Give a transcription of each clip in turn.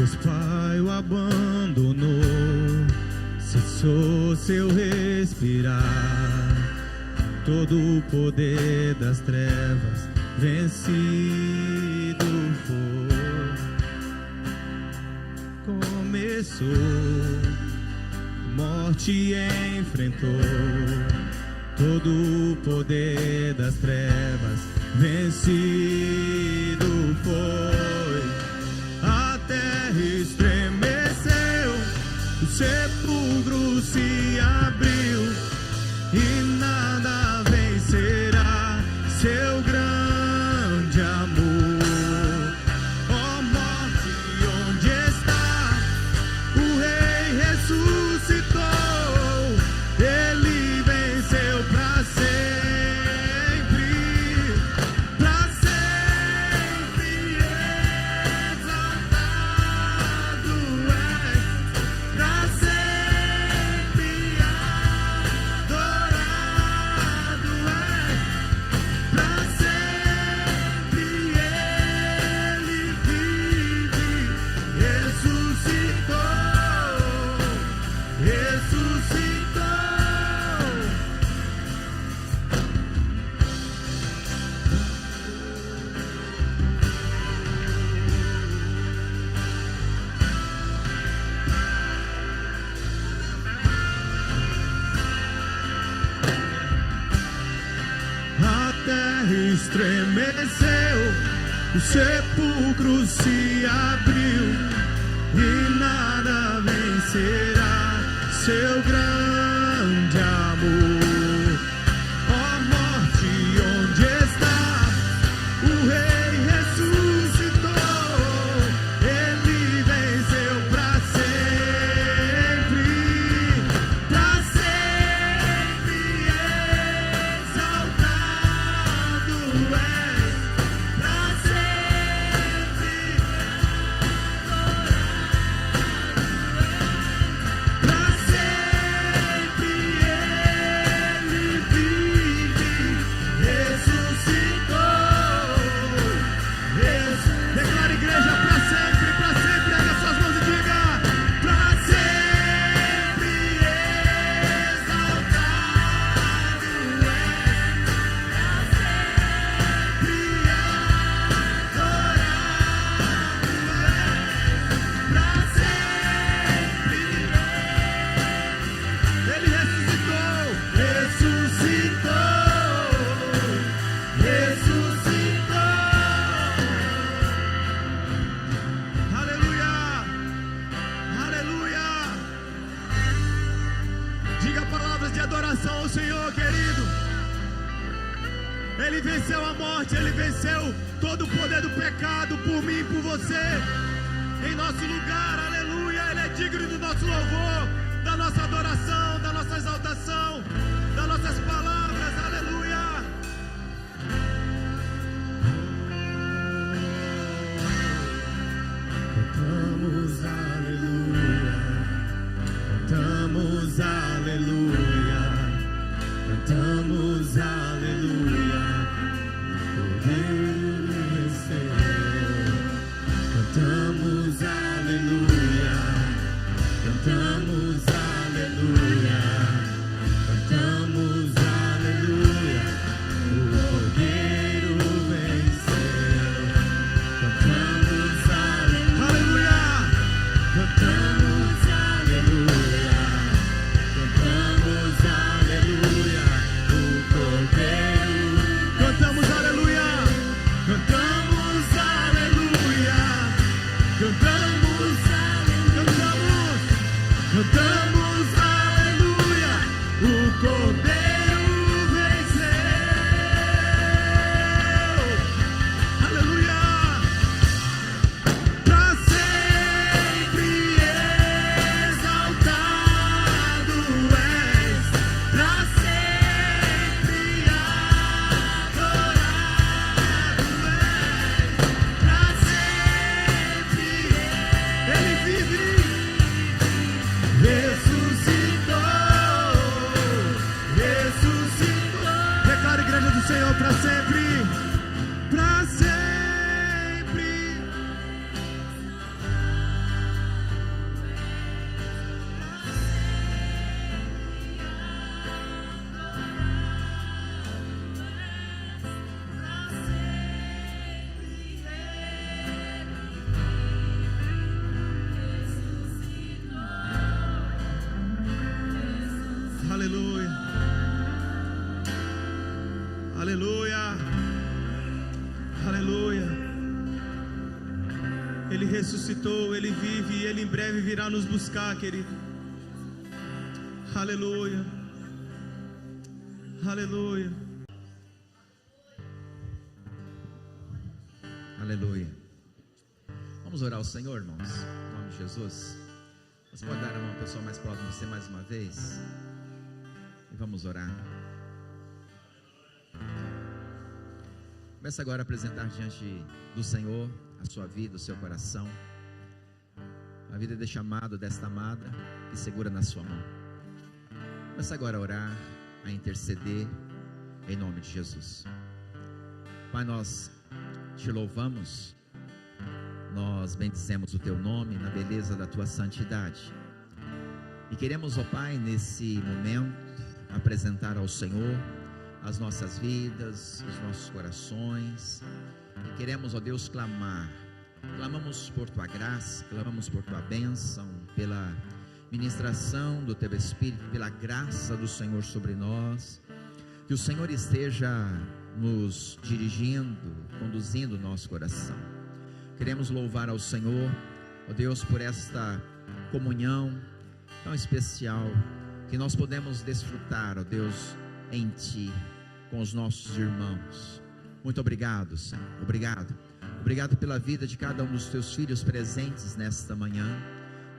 Deus Pai o abandonou, cessou seu respirar, todo o poder das trevas vencido foi. Começou, morte enfrentou, todo o poder das trevas vencido foi. A terra estremeceu, o sepulcro se abriu e nada vencerá seu grande amor. Ó morte, onde está? O Rei ressuscitou, ele venceu pra sempre, pra sempre exaltado és, pra sempre adorado és, pra sempre ele vive, ressuscitou, ressuscitou. A terra estremeceu, o sepulcro se abriu e nada vencerá seu grande amor. Ó morte, onde está? O Rei ressuscitou, ele venceu pra sempre, pra sempre exaltado és, pra sempre pra sempre ele vive, ressuscitou. Declara, igreja, pra sempre, erga suas mãos e diga: pra sempre exaltado ele ressuscitou, ressuscitou. Aleluia, aleluia. Diga palavras de adoração ao Senhor, querido. Ele venceu a morte, ele venceu todo o poder do pecado por mim e por você, em nosso lugar. Aleluia, ele é digno do nosso louvor, da nossa adoração, da nossa exaltação, das nossas palavras. Aleluia. Cantamos aleluia, cantamos aleluia, cantamos aleluia, poder vencer. Cantamos aleluia, cantamos aleluia, cantamos aleluia, o Cordeiro venceu. Cantamos aleluia, cantamos aleluia, cantamos aleluia, o Cordeiro. Cantamos aleluia, cantamos aleluia, cantamos aleluia, o Cordeiro venceu. Aleluia. Pra sempre exaltado és, pra sempre adorado és, pra sempre ele vive, ressuscitou. Ele ressuscitou, Ele vive e Ele em breve virá nos buscar, querido. Aleluia. Aleluia. Aleluia. Vamos orar ao Senhor, irmãos, em nome de Jesus. Você pode dar a mão à pessoa mais próxima de você mais uma vez? E vamos orar. Começa agora a apresentar diante do Senhor a sua vida, o seu coração, a vida deste amado, desta amada que segura na sua mão. Começa agora a orar, a interceder em nome de Jesus. Pai, nós te louvamos, nós bendizemos o teu nome na beleza da tua santidade e queremos, ó Pai, nesse momento apresentar ao Senhor as nossas vidas, os nossos corações, e queremos, ó Deus, clamamos por tua graça, clamamos por tua bênção, pela ministração do teu Espírito, pela graça do Senhor sobre nós, que o Senhor esteja nos dirigindo, conduzindo o nosso coração. Queremos louvar ao Senhor, ó Deus, por esta comunhão tão especial que nós podemos desfrutar, ó Deus, em Ti, com os nossos irmãos. Muito obrigado, Senhor, obrigado pela vida de cada um dos Teus filhos presentes nesta manhã.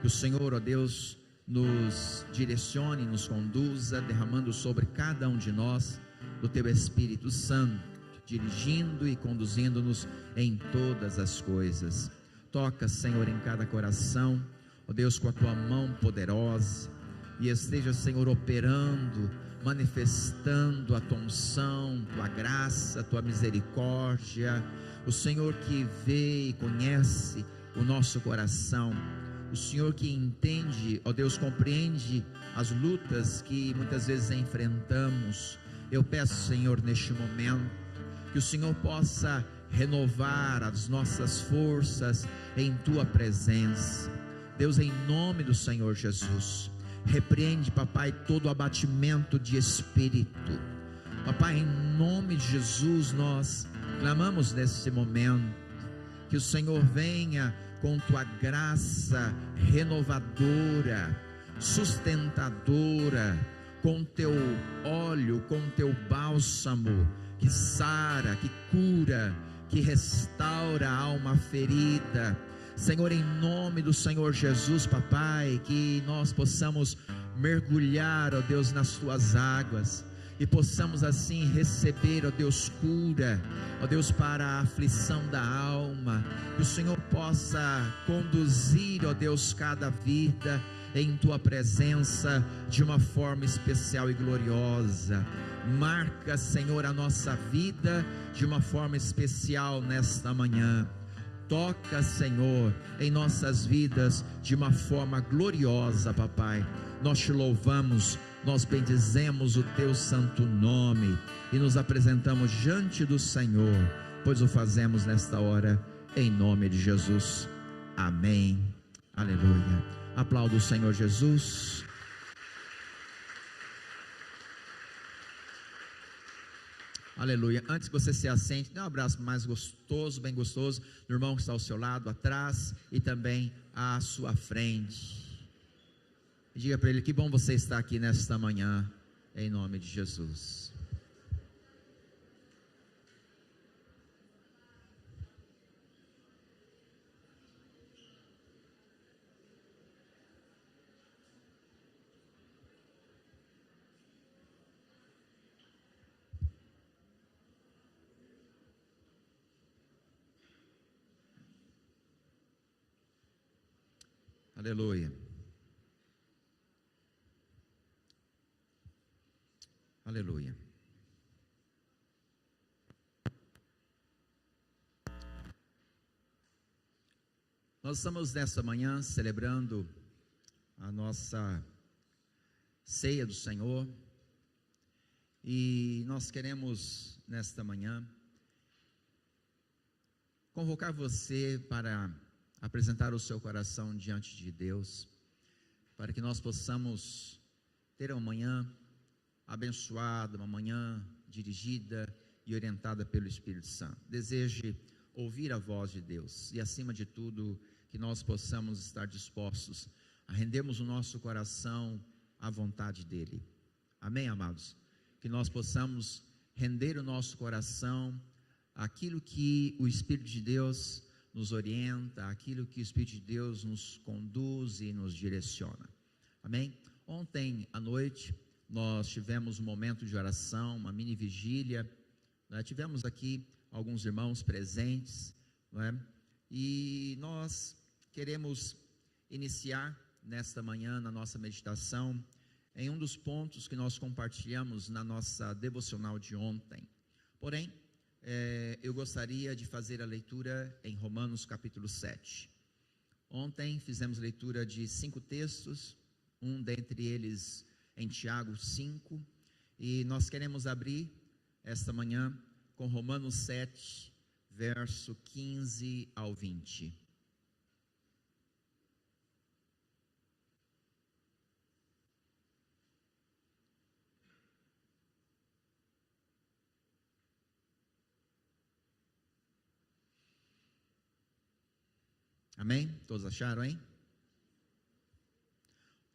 Que o Senhor, ó Deus, nos direcione, nos conduza, derramando sobre cada um de nós do Teu Espírito Santo, dirigindo e conduzindo-nos em todas as coisas. Toca, Senhor, em cada coração, ó Deus, com a Tua mão poderosa, e esteja, Senhor, operando, manifestando a Tua unção, Tua graça, Tua misericórdia. O Senhor que vê e conhece o nosso coração, o Senhor que entende, ó Deus, compreende as lutas que muitas vezes enfrentamos. Eu peço, Senhor, neste momento, que o Senhor possa renovar as nossas forças em Tua presença. Deus, em nome do Senhor Jesus, repreende, papai, todo abatimento de espírito. Papai, em nome de Jesus, nós clamamos nesse momento, que o Senhor venha com Tua graça renovadora, sustentadora, com Teu óleo, com Teu bálsamo, que sara, que cura, que restaura a alma ferida. Senhor, em nome do Senhor Jesus, papai, que nós possamos mergulhar, ó Deus, nas Tuas águas, e possamos assim receber, ó Deus, cura, ó Deus, para a aflição da alma. Que o Senhor possa conduzir, ó Deus, cada vida em Tua presença de uma forma especial e gloriosa. Marca, Senhor, a nossa vida de uma forma especial nesta manhã. Toca, Senhor, em nossas vidas de uma forma gloriosa, papai. Nós te louvamos, nós bendizemos o Teu santo nome e nos apresentamos diante do Senhor, pois o fazemos nesta hora em nome de Jesus. Amém. Aleluia. Aplauda o Senhor Jesus. Aleluia. Antes que você se assente, dê um abraço mais gostoso, bem gostoso, no irmão que está ao seu lado, atrás e também à sua frente. E diga para ele: que bom você estar aqui nesta manhã, em nome de Jesus. Aleluia. Aleluia. Nós estamos nesta manhã celebrando a nossa ceia do Senhor, e nós queremos nesta manhã convocar você para apresentar o seu coração diante de Deus, para que nós possamos ter uma manhã abençoada, uma manhã dirigida e orientada pelo Espírito Santo. Deseje ouvir a voz de Deus e, acima de tudo, que nós possamos estar dispostos a rendermos o nosso coração à vontade dEle. Amém, amados? Que nós possamos render o nosso coração àquilo que o Espírito de Deus nos orienta, àquilo que o Espírito de Deus nos conduz e nos direciona. Amém? Ontem à noite nós tivemos um momento de oração, uma mini vigília, né? Tivemos aqui alguns irmãos presentes, né? E nós queremos iniciar nesta manhã, na nossa meditação, em um dos pontos que nós compartilhamos na nossa devocional de ontem. Porém, eu gostaria de fazer a leitura em Romanos capítulo 7. Ontem fizemos leitura de 5 textos, um dentre eles em Tiago 5, e nós queremos abrir esta manhã com Romanos 7, verso 15 ao 20. Amém? Todos acharam, hein?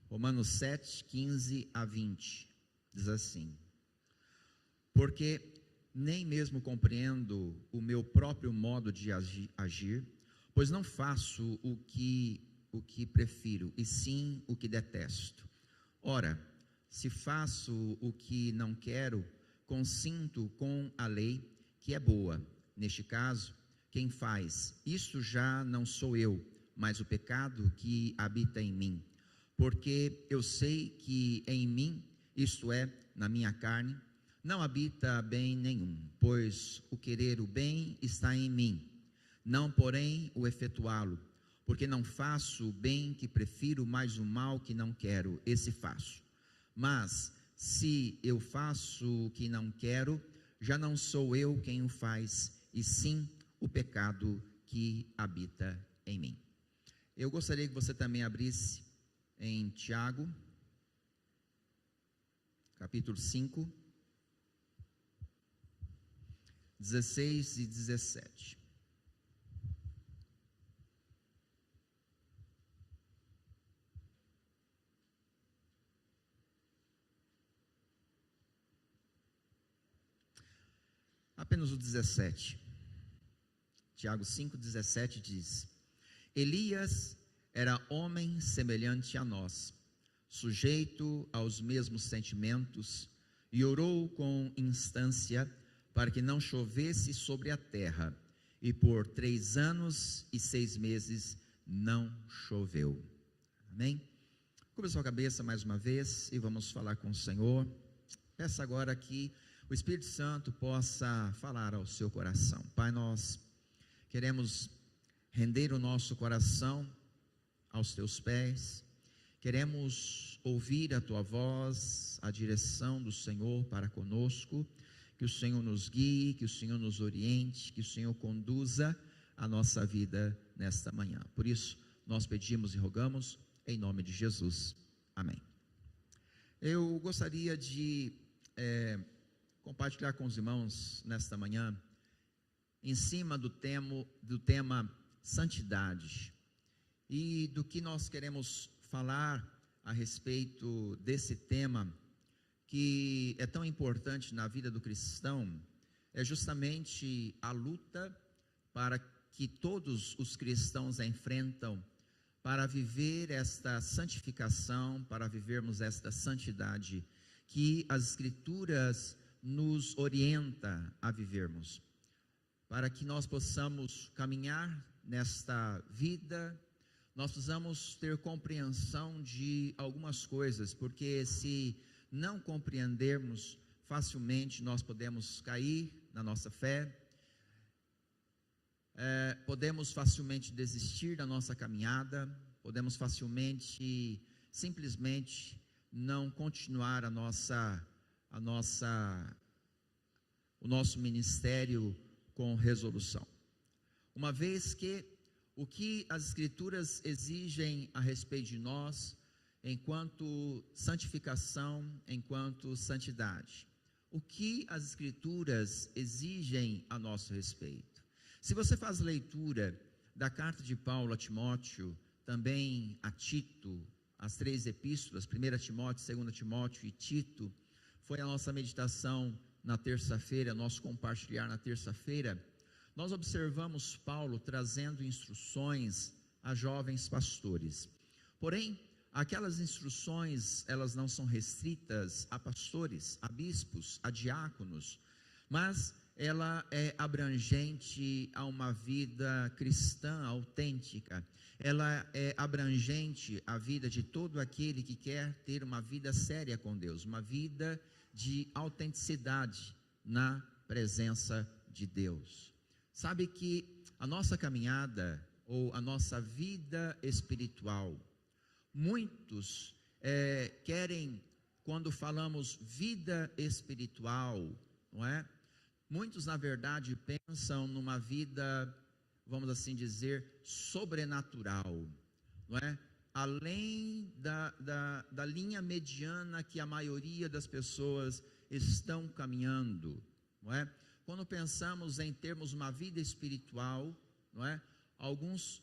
Romanos 7, 15 a 20, diz assim: porque nem mesmo compreendo o meu próprio modo de agir, pois não faço o que prefiro, e sim o que detesto. Ora, se faço o que não quero, consinto com a lei que é boa. Neste caso, quem faz isso já não sou eu, mas o pecado que habita em mim. Porque eu sei que em mim, isto é, na minha carne, não habita bem nenhum, pois o querer o bem está em mim, não porém o efetuá-lo, porque não faço o bem que prefiro, mas o mal que não quero, esse faço. Mas se eu faço o que não quero, já não sou eu quem o faz, e sim o pecado que habita em mim. Eu gostaria que você também abrisse em Tiago, capítulo 5, 16 e 17. Apenas o 17. Tiago 5,17 diz: Elias era homem semelhante a nós, sujeito aos mesmos sentimentos, e orou com instância para que não chovesse sobre a terra, e por 3 anos e 6 meses não choveu. Amém? Cubra sua cabeça mais uma vez e vamos falar com o Senhor. Peça agora que o Espírito Santo possa falar ao seu coração. Pai, nós queremos render o nosso coração aos teus pés, queremos ouvir a tua voz, a direção do Senhor para conosco, que o Senhor nos guie, que o Senhor nos oriente, que o Senhor conduza a nossa vida nesta manhã. Por isso, nós pedimos e rogamos em nome de Jesus. Amém. Eu gostaria de compartilhar com os irmãos nesta manhã, em cima do tema santidade, e do que nós queremos falar a respeito desse tema, que é tão importante na vida do cristão, é justamente a luta para que todos os cristãos enfrentam para viver esta santificação, para vivermos esta santidade que as Escrituras nos orienta a vivermos, para que nós possamos caminhar nesta vida. Nós precisamos ter compreensão de algumas coisas, porque se não compreendermos, facilmente nós podemos cair na nossa fé, podemos facilmente desistir da nossa caminhada, podemos facilmente, simplesmente, não continuar o nosso ministério com resolução. Uma vez que o que as Escrituras exigem a respeito de nós, enquanto santificação, enquanto santidade, o que as Escrituras exigem a nosso respeito. Se você faz leitura da carta de Paulo a Timóteo, também a Tito, as 3 epístolas, 1 Timóteo, 2 Timóteo e Tito, foi a nossa meditação na terça-feira, nosso compartilhar na terça-feira. Nós observamos Paulo trazendo instruções a jovens pastores. Porém, aquelas instruções, elas não são restritas a pastores, a bispos, a diáconos, mas ela é abrangente a uma vida cristã autêntica. Ela é abrangente à vida de todo aquele que quer ter uma vida séria com Deus, uma vida de autenticidade na presença de Deus. Sabe que a nossa caminhada ou a nossa vida espiritual, muitos querem, quando falamos vida espiritual, não é? Muitos, na verdade, pensam numa vida, vamos assim dizer, sobrenatural, não é? Além da linha mediana que a maioria das pessoas estão caminhando, não é? Quando pensamos em termos uma vida espiritual, não é? Alguns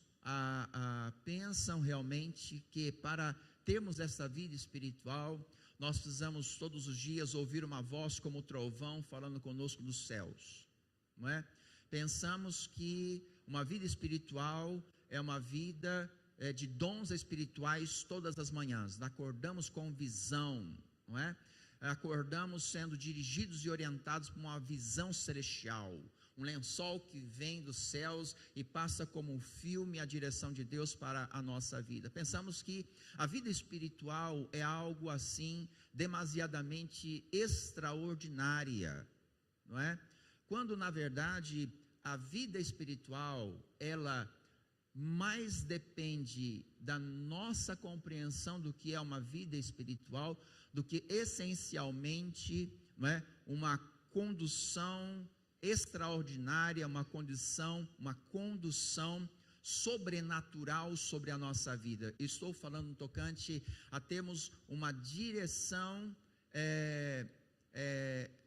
pensam realmente que para termos essa vida espiritual, nós precisamos todos os dias ouvir uma voz como trovão falando conosco dos céus, não é? Pensamos que uma vida espiritual é uma vida de dons espirituais todas as manhãs. Acordamos com visão, não é? Acordamos sendo dirigidos e orientados por uma visão celestial, um lençol que vem dos céus e passa como um filme a direção de Deus para a nossa vida. Pensamos que a vida espiritual é algo assim demasiadamente extraordinária, não é? Quando na verdade a vida espiritual, ela mais depende da nossa compreensão do que é uma vida espiritual, do que essencialmente, não é, uma condução extraordinária, uma condução sobrenatural sobre a nossa vida. Estou falando no tocante a termos uma direção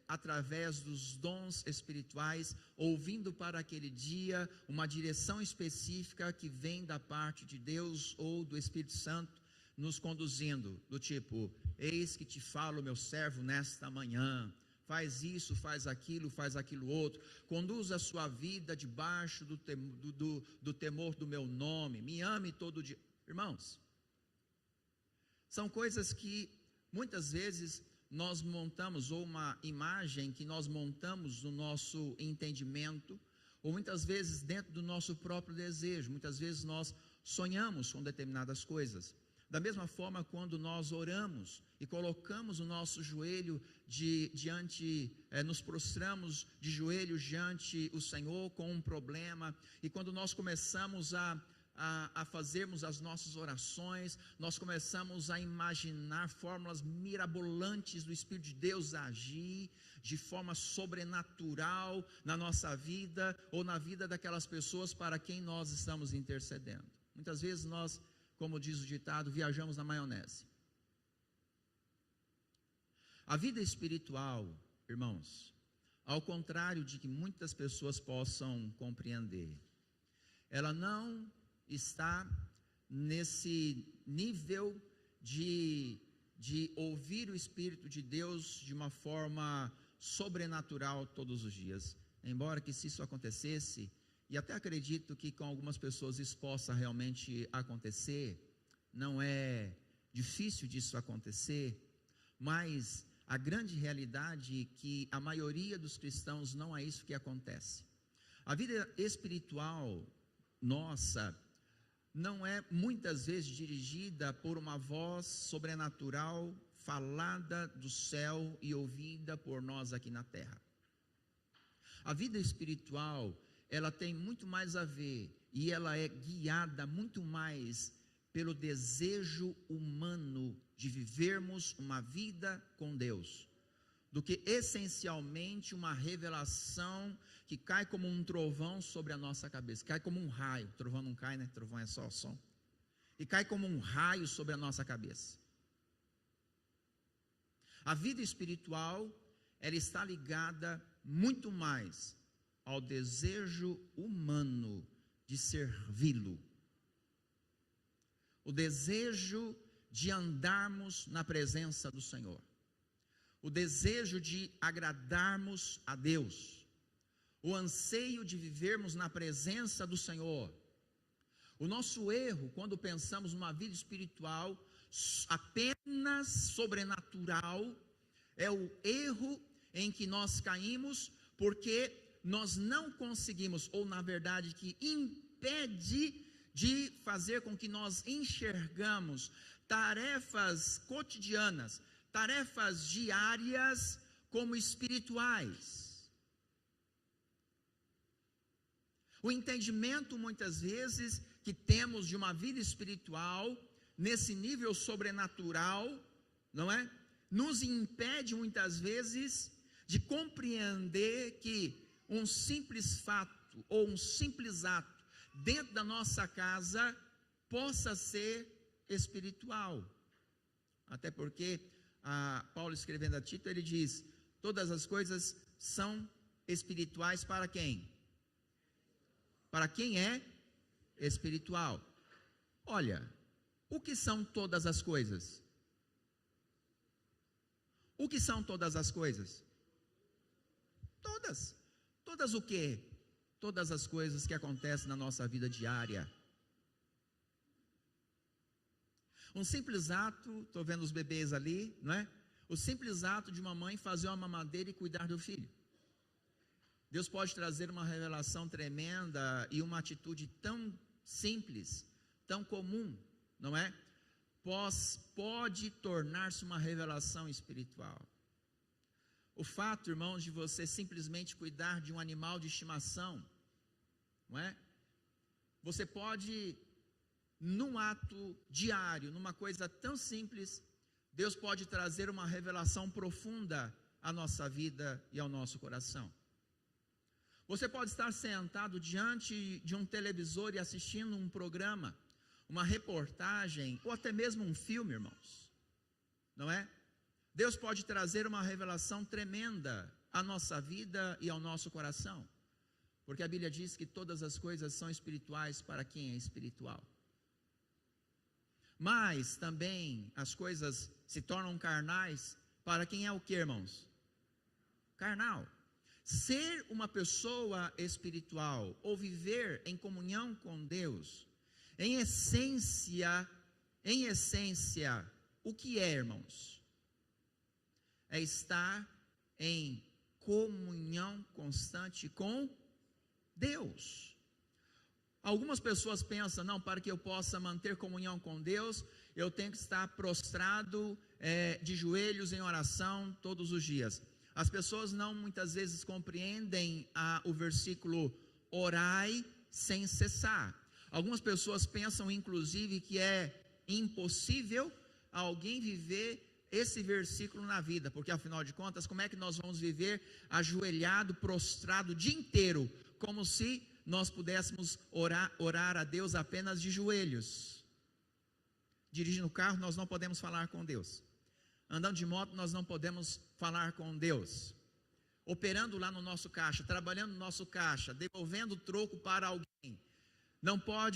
através dos dons espirituais, ouvindo para aquele dia uma direção específica que vem da parte de Deus ou do Espírito Santo nos conduzindo, do tipo: eis que te falo, meu servo, nesta manhã, faz isso, faz aquilo outro, conduz a sua vida debaixo do temor do meu nome, me ame todo dia. Irmãos, são coisas que muitas vezes nós montamos, ou uma imagem que nós montamos no nosso entendimento, ou muitas vezes dentro do nosso próprio desejo. Muitas vezes nós sonhamos com determinadas coisas. Da mesma forma, quando nós oramos e colocamos o nosso joelho nos prostramos de joelhos diante o Senhor com um problema, e quando nós começamos a fazermos as nossas orações, nós começamos a imaginar fórmulas mirabolantes do Espírito de Deus agir de forma sobrenatural na nossa vida, ou na vida daquelas pessoas para quem nós estamos intercedendo. Muitas vezes nós, como diz o ditado, viajamos na maionese. A vida espiritual, irmãos, ao contrário de que muitas pessoas possam compreender, ela não está nesse nível de ouvir o Espírito de Deus de uma forma sobrenatural todos os dias. Embora que se isso acontecesse, e até acredito que com algumas pessoas isso possa realmente acontecer, não é difícil disso acontecer, mas a grande realidade é que a maioria dos cristãos não é isso que acontece. A vida espiritual nossa não é muitas vezes dirigida por uma voz sobrenatural falada do céu e ouvida por nós aqui na terra. A vida espiritual, ela tem muito mais a ver, e ela é guiada muito mais pelo desejo humano de vivermos uma vida com Deus, do que essencialmente uma revelação que cai como um trovão sobre a nossa cabeça, cai como um raio. Trovão não cai, né? Trovão é só som. E cai como um raio sobre a nossa cabeça. A vida espiritual, ela está ligada muito mais ao desejo humano de servi-lo, o desejo de andarmos na presença do Senhor, o desejo de agradarmos a Deus, o anseio de vivermos na presença do Senhor. O nosso erro, quando pensamos numa vida espiritual apenas sobrenatural, é o erro em que nós caímos, porque nós não conseguimos, ou na verdade que impede de fazer com que nós enxergamos tarefas cotidianas, tarefas diárias como espirituais. O entendimento muitas vezes que temos de uma vida espiritual, nesse nível sobrenatural, não é? Nos impede muitas vezes de compreender que um simples fato ou um simples ato dentro da nossa casa possa ser espiritual. Até porque Paulo, escrevendo a Tito, ele diz: todas as coisas são espirituais para quem? Para quem é espiritual. Olha, o que são todas as coisas? O que são todas as coisas? Todas o quê? Todas as coisas que acontecem na nossa vida diária. Um simples ato, estou vendo os bebês ali, não é? O simples ato de uma mãe fazer uma mamadeira e cuidar do filho. Deus pode trazer uma revelação tremenda e uma atitude tão simples, tão comum, não é? Pode tornar-se uma revelação espiritual. O fato, irmãos, de você simplesmente cuidar de um animal de estimação, não é? Você pode, num ato diário, numa coisa tão simples, Deus pode trazer uma revelação profunda à nossa vida e ao nosso coração. Você pode estar sentado diante de um televisor e assistindo um programa, uma reportagem, ou até mesmo um filme, irmãos, não é? Deus pode trazer uma revelação tremenda à nossa vida e ao nosso coração, porque a Bíblia diz que todas as coisas são espirituais para quem é espiritual. Mas também as coisas se tornam carnais para quem é o que, irmãos? Carnal. Ser uma pessoa espiritual ou viver em comunhão com Deus, em essência, o que é, irmãos? É estar em comunhão constante com Deus. Algumas pessoas pensam, não, para que eu possa manter comunhão com Deus, eu tenho que estar prostrado de joelhos em oração todos os dias. As pessoas não muitas vezes compreendem o versículo, orai sem cessar. Algumas pessoas pensam inclusive que é impossível alguém viver esse versículo na vida, porque afinal de contas, como é que nós vamos viver ajoelhado, prostrado o dia inteiro, como se nós pudéssemos orar a Deus apenas de joelhos? Dirigindo o carro, nós não podemos falar com Deus. Andando de moto, nós não podemos falar com Deus. Operando lá no nosso caixa, trabalhando no nosso caixa, devolvendo o troco para alguém,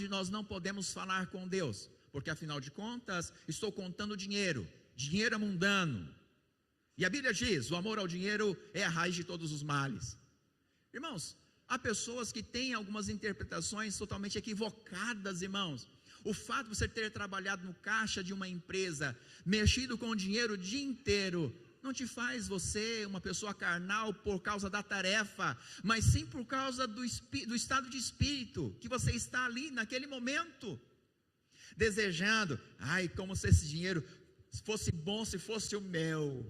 nós não podemos falar com Deus, porque afinal de contas, estou contando dinheiro é mundano, e a Bíblia diz, o amor ao dinheiro é a raiz de todos os males. Irmãos, há pessoas que têm algumas interpretações totalmente equivocadas, irmãos. O fato de você ter trabalhado no caixa de uma empresa, mexido com o dinheiro o dia inteiro, não te faz você uma pessoa carnal por causa da tarefa, mas sim por causa do estado de espírito, que você está ali naquele momento, desejando, como se esse dinheiro fosse bom, se fosse o meu.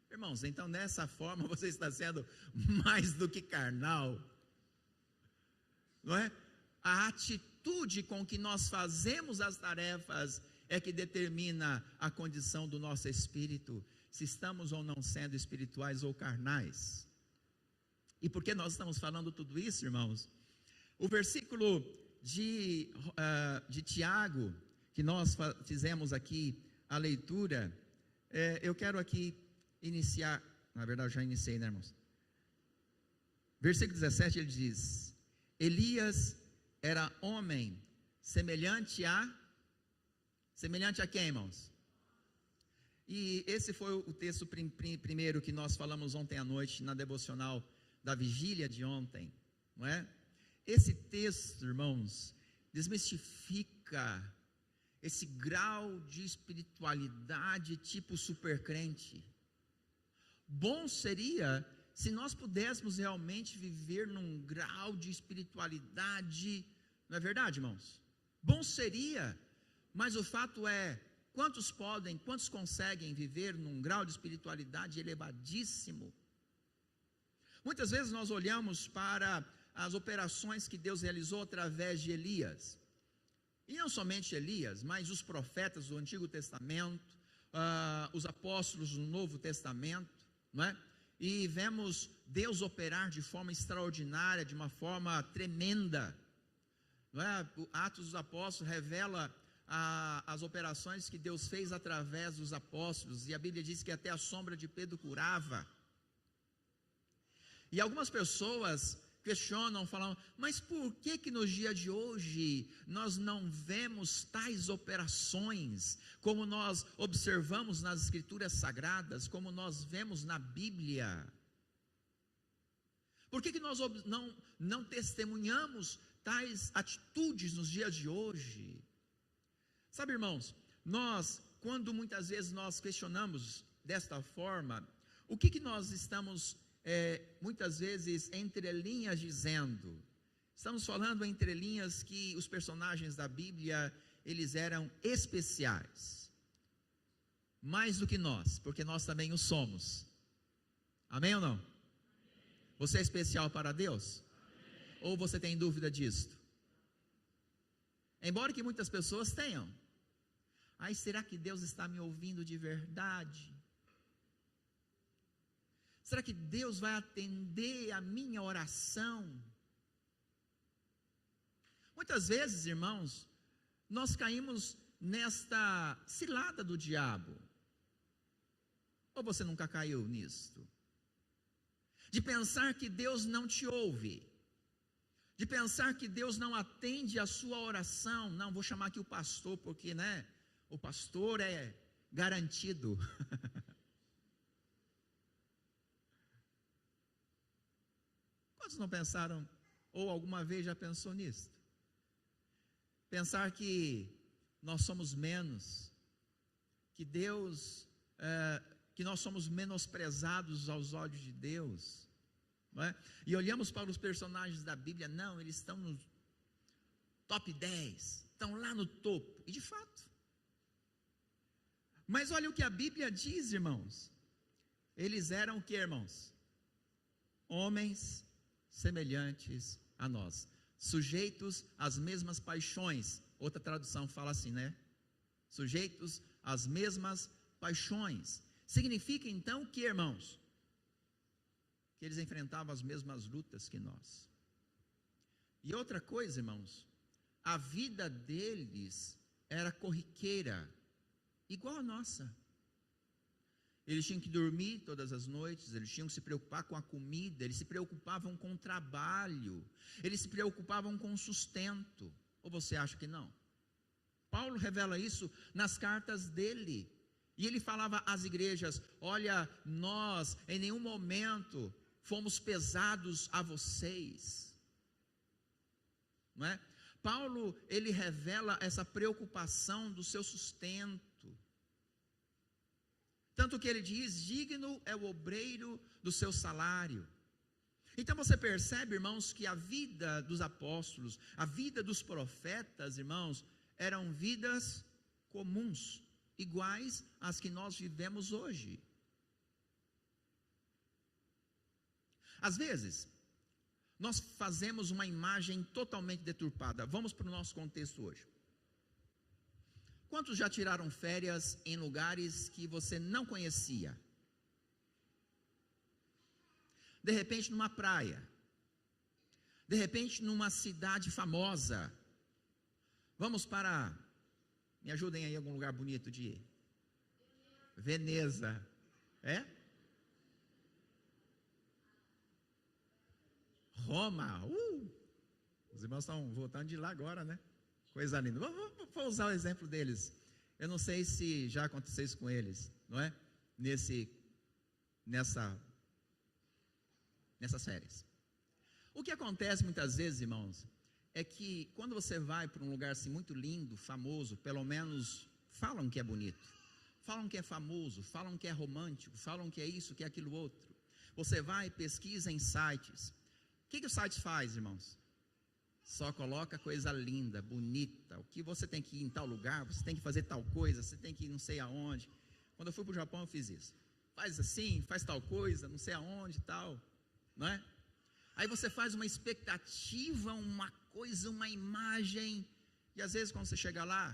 Irmãos, então dessa forma você está sendo mais do que carnal, não é? A atitude com que nós fazemos as tarefas é que determina a condição do nosso espírito, se estamos ou não sendo espirituais ou carnais. E por que nós estamos falando tudo isso, irmãos? O versículo de Tiago, que nós fizemos aqui a leitura, eu quero aqui iniciar, na verdade já iniciei, né, irmãos? Versículo 17, ele diz: Elias era homem semelhante a quem, irmãos? E esse foi o texto primeiro que nós falamos ontem à noite na devocional da vigília de ontem, não é? Esse texto, irmãos, desmistifica esse grau de espiritualidade tipo supercrente. Bom seria se nós pudéssemos realmente viver num grau de espiritualidade, não é verdade, irmãos? Bom seria, mas o fato é, quantos conseguem viver num grau de espiritualidade elevadíssimo? Muitas vezes nós olhamos para as operações que Deus realizou através de Elias, e não somente Elias, mas os profetas do Antigo Testamento, os apóstolos do Novo Testamento, não é? E vemos Deus operar de forma extraordinária, de uma forma tremenda, não é? O Atos dos Apóstolos revela as operações que Deus fez através dos apóstolos, e a Bíblia diz que até a sombra de Pedro curava. E algumas pessoas questionam, falam, mas por que nos dias de hoje nós não vemos tais operações como nós observamos nas Escrituras Sagradas, como nós vemos na Bíblia? Por que nós não testemunhamos tais atitudes nos dias de hoje? Sabe, irmãos, quando muitas vezes nós questionamos desta forma, o que nós estamos muitas vezes entre linhas dizendo? Estamos falando entre linhas que os personagens da Bíblia, eles eram especiais, mais do que nós, porque nós também o somos. Amém ou não? Você é especial para Deus? Amém. Ou você tem dúvida disto? Embora que muitas pessoas tenham. Será que Deus está me ouvindo de verdade? Será que Deus vai atender a minha oração? Muitas vezes, irmãos, nós caímos nesta cilada do diabo. Ou você nunca caiu nisto? De pensar que Deus não te ouve. De pensar que Deus não atende a sua oração. Não, vou chamar aqui o pastor, porque, o pastor é garantido. Quantos não pensaram, ou alguma vez já pensou nisso? Pensar que nós somos menos, que que nós somos menosprezados aos olhos de Deus, não é? E olhamos para os personagens da Bíblia, não, eles estão no top 10, estão lá no topo, e de fato. Mas olha o que a Bíblia diz, irmãos, eles eram o que, irmãos? Homens semelhantes a nós, sujeitos às mesmas paixões. Outra tradução fala assim, sujeitos às mesmas paixões. Significa então que, irmãos, que eles enfrentavam as mesmas lutas que nós. E outra coisa, irmãos, a vida deles era corriqueira, igual a nossa. Eles tinham que dormir todas as noites, eles tinham que se preocupar com a comida, eles se preocupavam com o trabalho, eles se preocupavam com o sustento. Ou você acha que não? Paulo revela isso nas cartas dele. E ele falava às igrejas, olha, nós em nenhum momento fomos pesados a vocês. Não é? Paulo, ele revela essa preocupação do seu sustento. Tanto que ele diz, digno é o obreiro do seu salário. Então você percebe, irmãos, que a vida dos apóstolos, a vida dos profetas, irmãos, eram vidas comuns, iguais às que nós vivemos hoje. Às vezes, nós fazemos uma imagem totalmente deturpada. Vamos para o nosso contexto hoje. Quantos já tiraram férias em lugares que você não conhecia? De repente numa praia, de repente numa cidade famosa. Vamos para, me ajudem aí em algum lugar bonito de ir. Veneza, Roma, Os irmãos estão voltando de lá agora, né? Coisa linda. Vou usar o exemplo deles. Eu não sei se já aconteceu isso com eles, não é? Nessas férias. O que acontece muitas vezes, irmãos, é que quando você vai para um lugar assim muito lindo, famoso, pelo menos falam que é bonito, falam que é famoso, falam que é romântico, falam que é isso, que é aquilo outro. Você vai e pesquisa em sites. O que o site faz, irmãos? Só coloca coisa linda, bonita. O que você tem que ir em tal lugar, você tem que fazer tal coisa, você tem que ir não sei aonde. Quando eu fui para o Japão eu fiz isso. Faz assim, faz tal coisa, não sei aonde e tal, não é? Aí você faz uma expectativa, uma coisa, uma imagem, e às vezes quando você chega lá,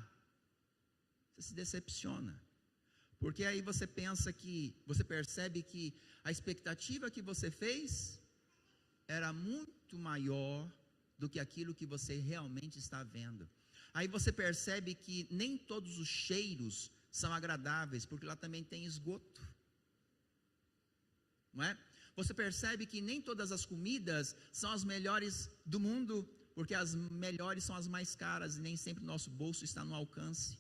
você se decepciona. Porque aí você percebe que a expectativa que você fez era muito maior do que aquilo que você realmente está vendo. Aí você percebe que nem todos os cheiros são agradáveis, porque lá também tem esgoto, não é? Você percebe que nem todas as comidas são as melhores do mundo, porque as melhores são as mais caras, e nem sempre o nosso bolso está no alcance.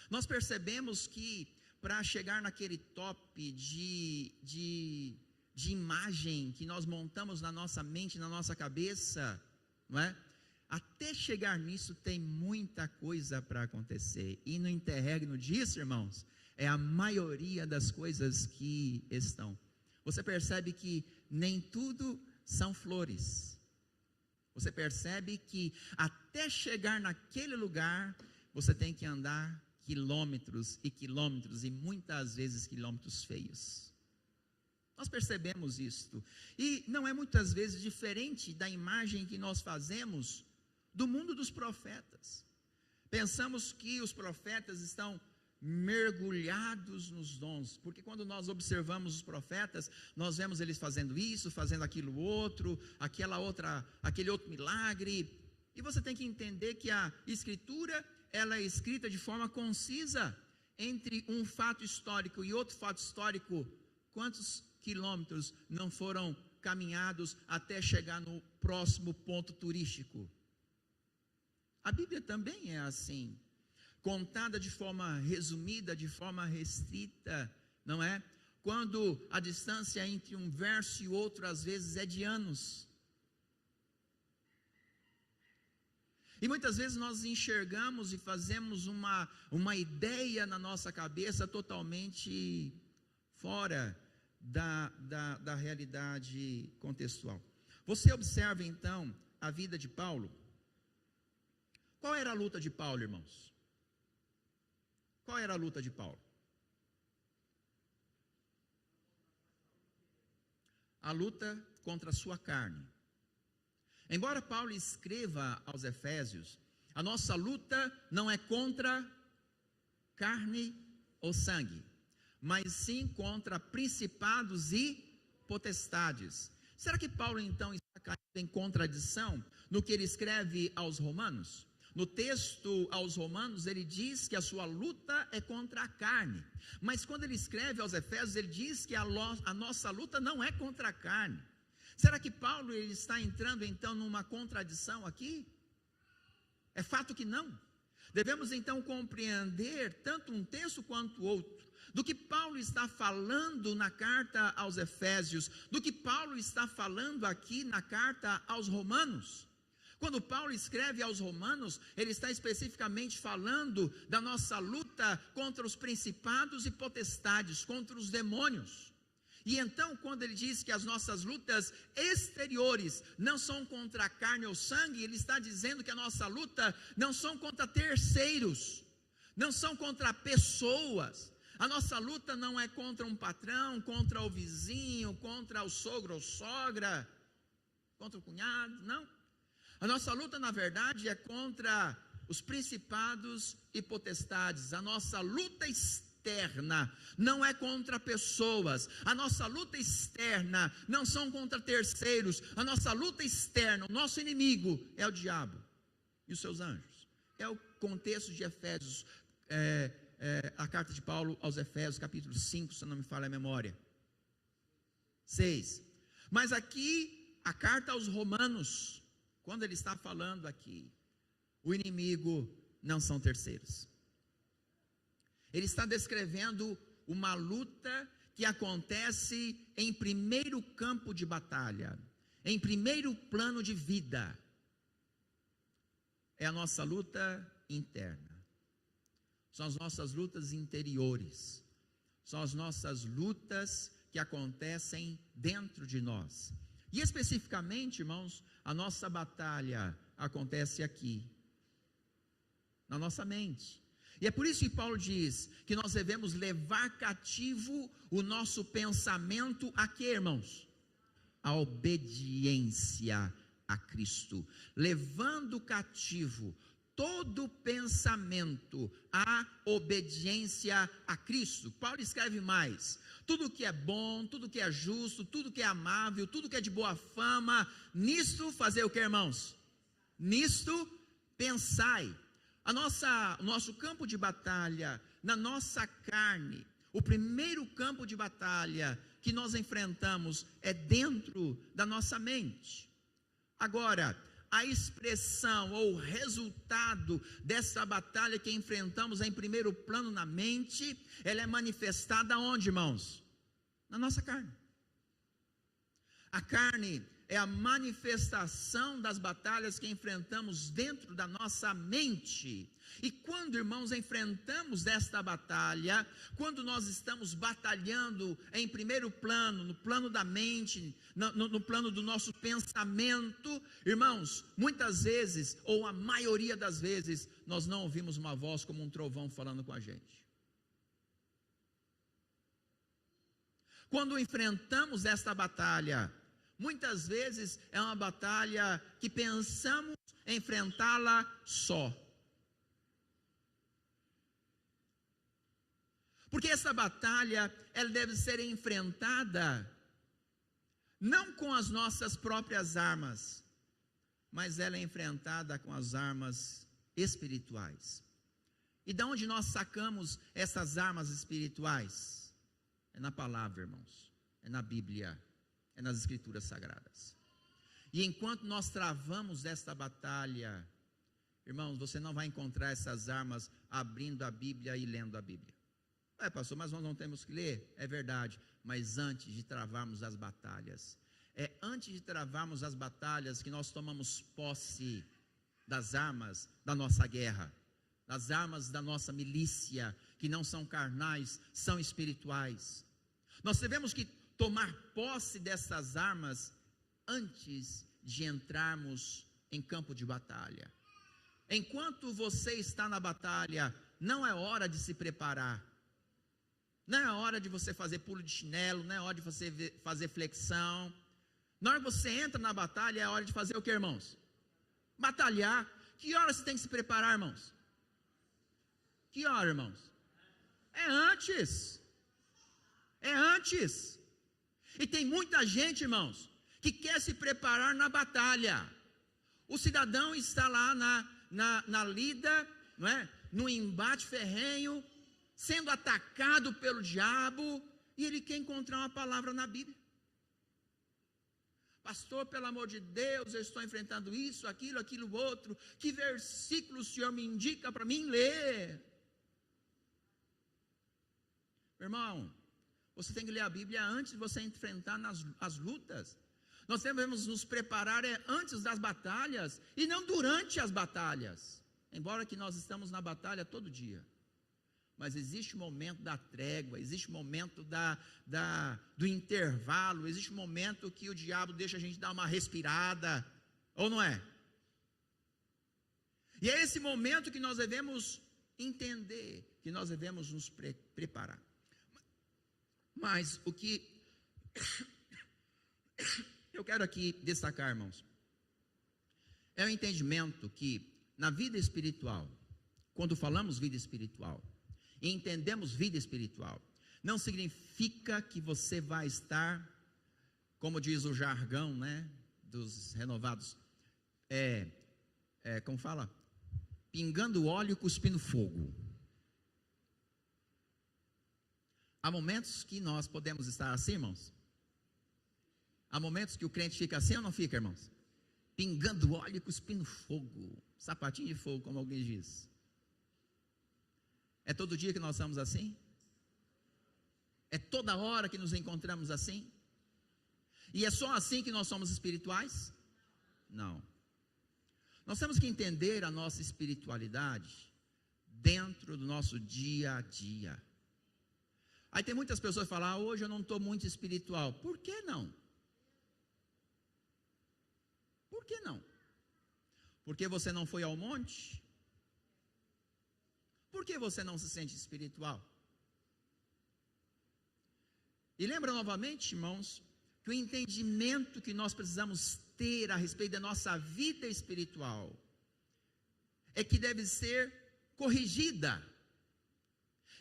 Nós percebemos que para chegar naquele top de imagem que nós montamos na nossa mente, na nossa cabeça, não é? Até chegar nisso tem muita coisa para acontecer, e no interregno disso, irmãos, é a maioria das coisas que estão. Você percebe que nem tudo são flores. Você percebe que até chegar naquele lugar, você tem que andar quilômetros e quilômetros, e muitas vezes quilômetros feios. Nós percebemos isto, e não é muitas vezes diferente da imagem que nós fazemos do mundo dos profetas. Pensamos que os profetas estão mergulhados nos dons, porque quando nós observamos os profetas, nós vemos eles fazendo isso, fazendo aquilo outro, aquele outro milagre, e você tem que entender que a escritura, ela é escrita de forma concisa. Entre um fato histórico e outro fato histórico, quantos quilômetros não foram caminhados até chegar no próximo ponto turístico? A Bíblia também é assim, contada de forma resumida, de forma restrita, não é? Quando a distância entre um verso e outro às vezes é de anos. E muitas vezes nós enxergamos e fazemos uma ideia na nossa cabeça totalmente fora da realidade contextual. Você observa então a vida de Paulo. Qual era a luta de Paulo, irmãos? Qual era a luta de Paulo? A luta contra a sua carne. Embora Paulo escreva aos Efésios, a nossa luta não é contra carne ou sangue, mas sim contra principados e potestades. Será que Paulo então está caindo em contradição no que ele escreve aos Romanos? No texto aos Romanos, ele diz que a sua luta é contra a carne. Mas quando ele escreve aos Efésios, ele diz que a nossa luta não é contra a carne. Será que Paulo ele está entrando então numa contradição aqui? É fato que não. Devemos então compreender tanto um texto quanto o outro, do que Paulo está falando na carta aos Efésios, do que Paulo está falando aqui na carta aos Romanos. Quando Paulo escreve aos Romanos, ele está especificamente falando da nossa luta contra os principados e potestades, contra os demônios. E então, quando ele diz que as nossas lutas exteriores não são contra a carne ou sangue, ele está dizendo que a nossa luta não são contra terceiros, não são contra pessoas. A nossa luta não é contra um patrão, contra o vizinho, contra o sogro ou sogra, contra o cunhado, não. A nossa luta, na verdade, é contra os principados e potestades. A nossa luta externa não é contra pessoas. A nossa luta externa não são contra terceiros. A nossa luta externa, o nosso inimigo é o diabo e os seus anjos. É o contexto de Efésios, a carta de Paulo aos Efésios, capítulo 5, se não me falha a memória. 6. Mas aqui, a carta aos Romanos, quando ele está falando aqui, o inimigo não são terceiros. Ele está descrevendo uma luta que acontece em primeiro campo de batalha, em primeiro plano de vida. É a nossa luta interna, são as nossas lutas interiores, são as nossas lutas que acontecem dentro de nós. E especificamente, irmãos, a nossa batalha acontece aqui, na nossa mente. E é por isso que Paulo diz que nós devemos levar cativo o nosso pensamento a quê, irmãos? A obediência a Cristo, levando cativo todo pensamento à obediência a Cristo. Paulo escreve mais: tudo que é bom, tudo que é justo, tudo que é amável, tudo que é de boa fama, nisto fazer o que, irmãos? Nisto pensai. O nosso campo de batalha, na nossa carne, o primeiro campo de batalha que nós enfrentamos é dentro da nossa mente. Agora, a expressão ou o resultado dessa batalha que enfrentamos em primeiro plano na mente, ela é manifestada onde, irmãos? Na nossa carne. A carne é a manifestação das batalhas que enfrentamos dentro da nossa mente. E quando, irmãos, enfrentamos esta batalha, quando nós estamos batalhando em primeiro plano, no plano da mente, no plano do nosso pensamento, irmãos, muitas vezes, ou a maioria das vezes, nós não ouvimos uma voz como um trovão falando com a gente. Quando enfrentamos esta batalha, muitas vezes é uma batalha que pensamos enfrentá-la só. Porque essa batalha, ela deve ser enfrentada não com as nossas próprias armas, mas ela é enfrentada com as armas espirituais. E de onde nós sacamos essas armas espirituais? É na palavra, irmãos, é na Bíblia, é nas Escrituras Sagradas. E enquanto nós travamos esta batalha, irmãos, você não vai encontrar essas armas abrindo a Bíblia e lendo a Bíblia. Pastor, mas nós não temos que ler? É verdade, mas antes de travarmos as batalhas, é antes de travarmos as batalhas que nós tomamos posse das armas da nossa guerra, das armas da nossa milícia, que não são carnais, são espirituais. Nós devemos que tomar posse dessas armas antes de entrarmos em campo de batalha. Enquanto você está na batalha, não é hora de se preparar, não é hora de você fazer pulo de chinelo, não é hora de você fazer flexão. Na hora que você entra na batalha, é hora de fazer o que, irmãos? Batalhar. Que hora você tem que se preparar, irmãos? Que hora, irmãos? É antes. É antes. E tem muita gente, irmãos, que quer se preparar na batalha. O cidadão está lá na lida, não é? No embate ferrenho, sendo atacado pelo diabo, e ele quer encontrar uma palavra na Bíblia. Pastor, pelo amor de Deus, eu estou enfrentando isso, aquilo outro, que versículo o Senhor me indica para mim ler? Meu irmão, você tem que ler a Bíblia antes de você enfrentar as lutas. Nós devemos nos preparar antes das batalhas e não durante as batalhas, embora que nós estamos na batalha todo dia. Mas existe o momento da trégua, existe o momento do intervalo, existe o momento que o diabo deixa a gente dar uma respirada, ou não é? E é esse momento que nós devemos entender, que nós devemos nos preparar. Mas o que eu quero aqui destacar, irmãos, é o entendimento que na vida espiritual, quando falamos vida espiritual, e entendemos vida espiritual, não significa que você vai estar, como diz o jargão, né, dos renovados, como fala? Pingando óleo e cuspindo fogo. Há momentos que nós podemos estar assim, irmãos? Há momentos que o crente fica assim ou não fica, irmãos? pingando óleo e cuspindo fogo, sapatinho de fogo, como alguém diz. É todo dia que nós estamos assim? É toda hora que nos encontramos assim? E é só assim que nós somos espirituais? Não. Nós temos que entender a nossa espiritualidade dentro do nosso dia a dia. Aí tem muitas pessoas que falam, hoje eu não estou muito espiritual. Por que não? Por que não? Porque você não foi ao monte? Por que você não se sente espiritual? E lembra novamente, irmãos, que o entendimento que nós precisamos ter a respeito da nossa vida espiritual é que deve ser corrigida.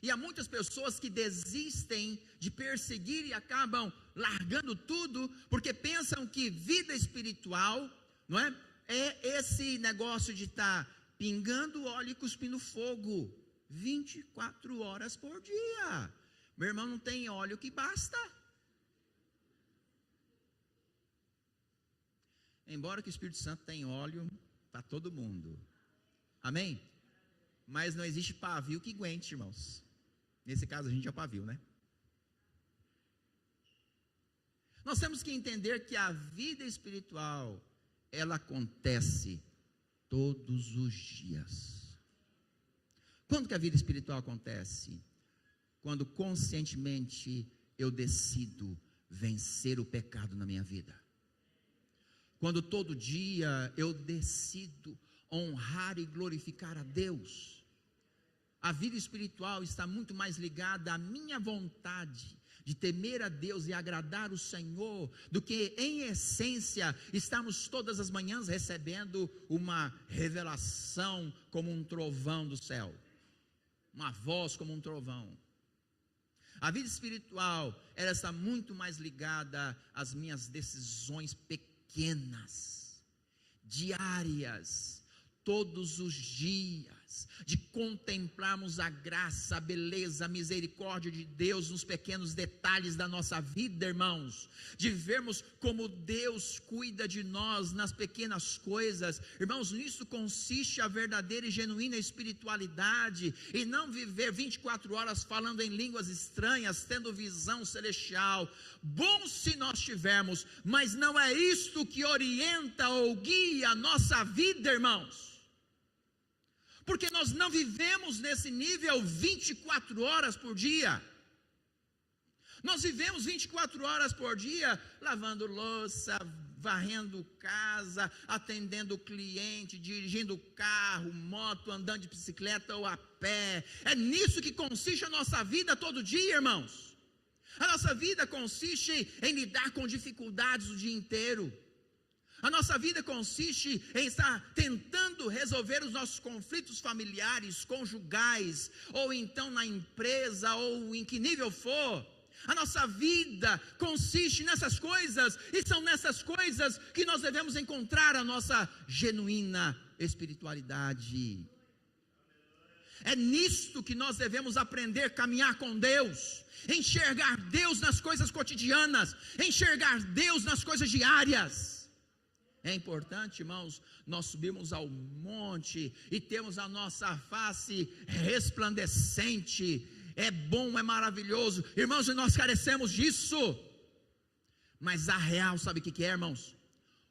E há muitas pessoas que desistem de perseguir e acabam largando tudo, porque pensam que vida espiritual, não é? É esse negócio de estar pingando óleo e cuspindo fogo 24 horas por dia. Meu irmão, não tem óleo que basta. Embora que o Espírito Santo tenha óleo para todo mundo. Amém? Mas não existe pavio que aguente, irmãos. Nesse caso a gente é o pavio, né? Nós temos que entender que a vida espiritual, ela acontece todos os dias. Quando que a vida espiritual acontece? Quando conscientemente eu decido vencer o pecado na minha vida. Quando todo dia eu decido honrar e glorificar a Deus. A vida espiritual está muito mais ligada à minha vontade de temer a Deus e agradar o Senhor, do que em essência estarmos todas as manhãs recebendo uma revelação como um trovão do céu, uma voz como um trovão. A vida espiritual, ela está muito mais ligada às minhas decisões pequenas, diárias, todos os dias, de contemplarmos a graça, a beleza, a misericórdia de Deus nos pequenos detalhes da nossa vida, irmãos, de vermos como Deus cuida de nós nas pequenas coisas. Irmãos, nisso consiste a verdadeira e genuína espiritualidade, e não viver 24 horas falando em línguas estranhas, tendo visão celestial. Bom se nós tivermos, mas não é isto que orienta ou guia a nossa vida, irmãos. Porque nós não vivemos nesse nível 24 horas por dia. Nós vivemos 24 horas por dia lavando louça, varrendo casa, atendendo cliente, dirigindo carro, moto, andando de bicicleta ou a pé. É nisso que consiste a nossa vida todo dia, irmãos. A nossa vida consiste em lidar com dificuldades o dia inteiro. A nossa vida consiste em estar tentando resolver os nossos conflitos familiares, conjugais, ou então na empresa, ou em que nível for. A nossa vida consiste nessas coisas, e são nessas coisas que nós devemos encontrar a nossa genuína espiritualidade. É nisto que nós devemos aprender a caminhar com Deus, enxergar Deus nas coisas cotidianas, enxergar Deus nas coisas diárias. É importante, irmãos, nós subirmos ao monte e temos a nossa face resplandecente. É bom, é maravilhoso. Irmãos, nós carecemos disso. Mas a real, sabe o que é, irmãos?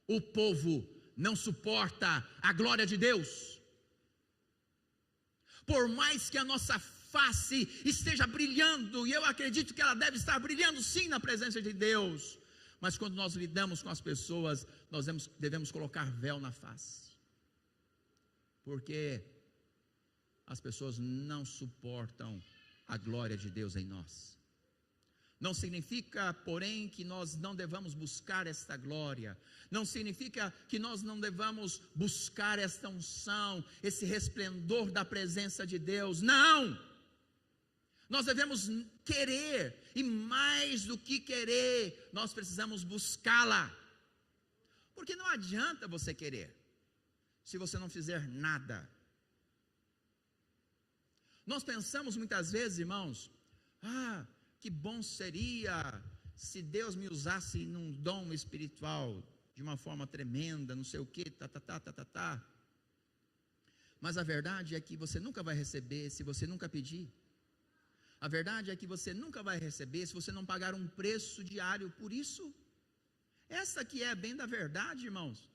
O povo não suporta a glória de Deus. Por mais que a nossa face esteja brilhando, e eu acredito que ela deve estar brilhando sim na presença de Deus, mas quando nós lidamos com as pessoas, nós devemos colocar véu na face, porque as pessoas não suportam a glória de Deus em nós. Não significa, porém, que nós não devamos buscar esta glória, não significa que nós não devamos buscar esta unção, esse resplendor da presença de Deus, não! Nós devemos querer, e mais do que querer, nós precisamos buscá-la, porque não adianta você querer, se você não fizer nada. Nós pensamos muitas vezes, irmãos, que bom seria se Deus me usasse num dom espiritual. de uma forma tremenda, não sei o que, tá. Mas a verdade é que você nunca vai receber se você nunca pedir. A verdade é que você nunca vai receber se você não pagar um preço diário por isso. Essa que é bem da verdade, irmãos.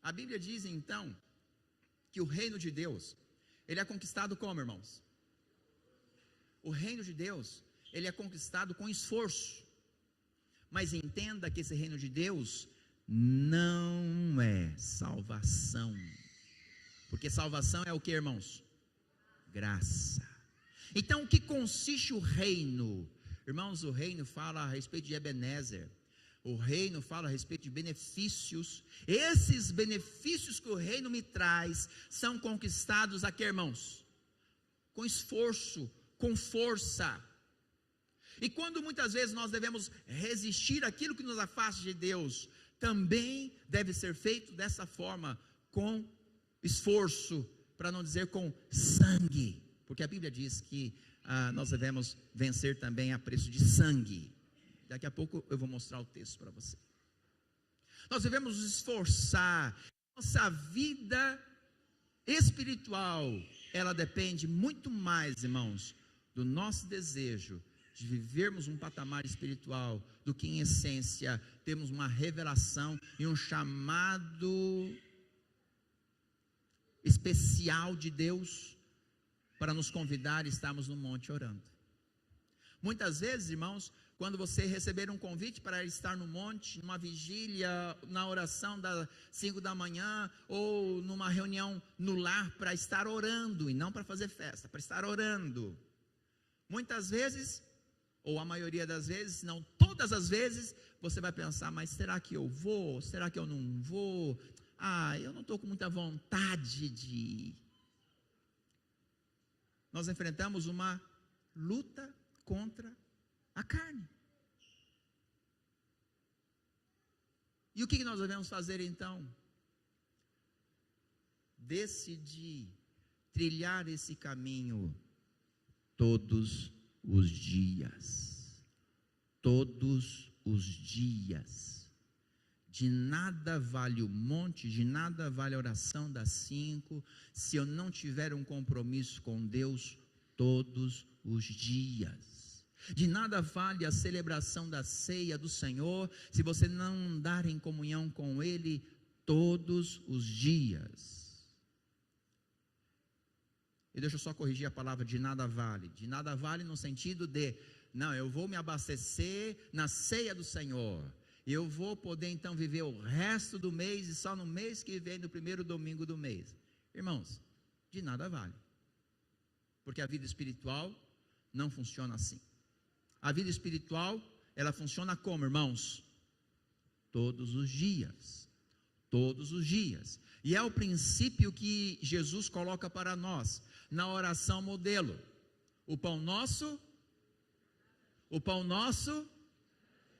A Bíblia diz então que o reino de Deus, ele é conquistado como, irmãos? O reino de Deus, ele é conquistado com esforço. Mas entenda que esse reino de Deus não é salvação. Porque salvação é o que, irmãos? Graça. Então, o que consiste o reino? Irmãos, o reino fala a respeito de Ebenezer. O reino fala a respeito de benefícios. Esses benefícios que o reino me traz são conquistados aqui, irmãos, com esforço, com força. E quando muitas vezes nós devemos resistir àquilo que nos afasta de Deus, também deve ser feito dessa forma, com esforço, para não dizer com sangue, porque a Bíblia diz que nós devemos vencer também a preço de sangue. Daqui a pouco eu vou mostrar o texto para você. Nós devemos nos esforçar. Nossa vida espiritual, ela depende muito mais, irmãos, do nosso desejo de vivermos um patamar espiritual, do que em essência temos uma revelação e um chamado especial de Deus para nos convidar a estarmos no monte orando. Muitas vezes, irmãos, quando você receber um convite para estar no monte, numa vigília, na oração das 5 da manhã, ou numa reunião no lar, para estar orando, e não para fazer festa, para estar orando, muitas vezes, ou a maioria das vezes, não todas as vezes, você vai pensar, mas será que eu vou? Será que eu não vou? Eu não estou com muita vontade de ir. Nós enfrentamos uma luta contra a carne. E o que nós devemos fazer então? Decidir trilhar esse caminho todos os dias. Todos os dias. De nada vale o monte, de nada vale a oração das 5, se eu não tiver um compromisso com Deus todos os dias. De nada vale a celebração da ceia do Senhor, se você não andar em comunhão com Ele todos os dias. E deixa eu só corrigir a palavra de nada vale. De nada vale no sentido de, não, eu vou me abastecer na ceia do Senhor. Eu vou poder então viver o resto do mês e só no mês que vem, no primeiro domingo do mês. Irmãos, de nada vale. Porque a vida espiritual não funciona assim. A vida espiritual, ela funciona como, irmãos? Todos os dias. Todos os dias. E é o princípio que Jesus coloca para nós, na oração modelo. O pão nosso,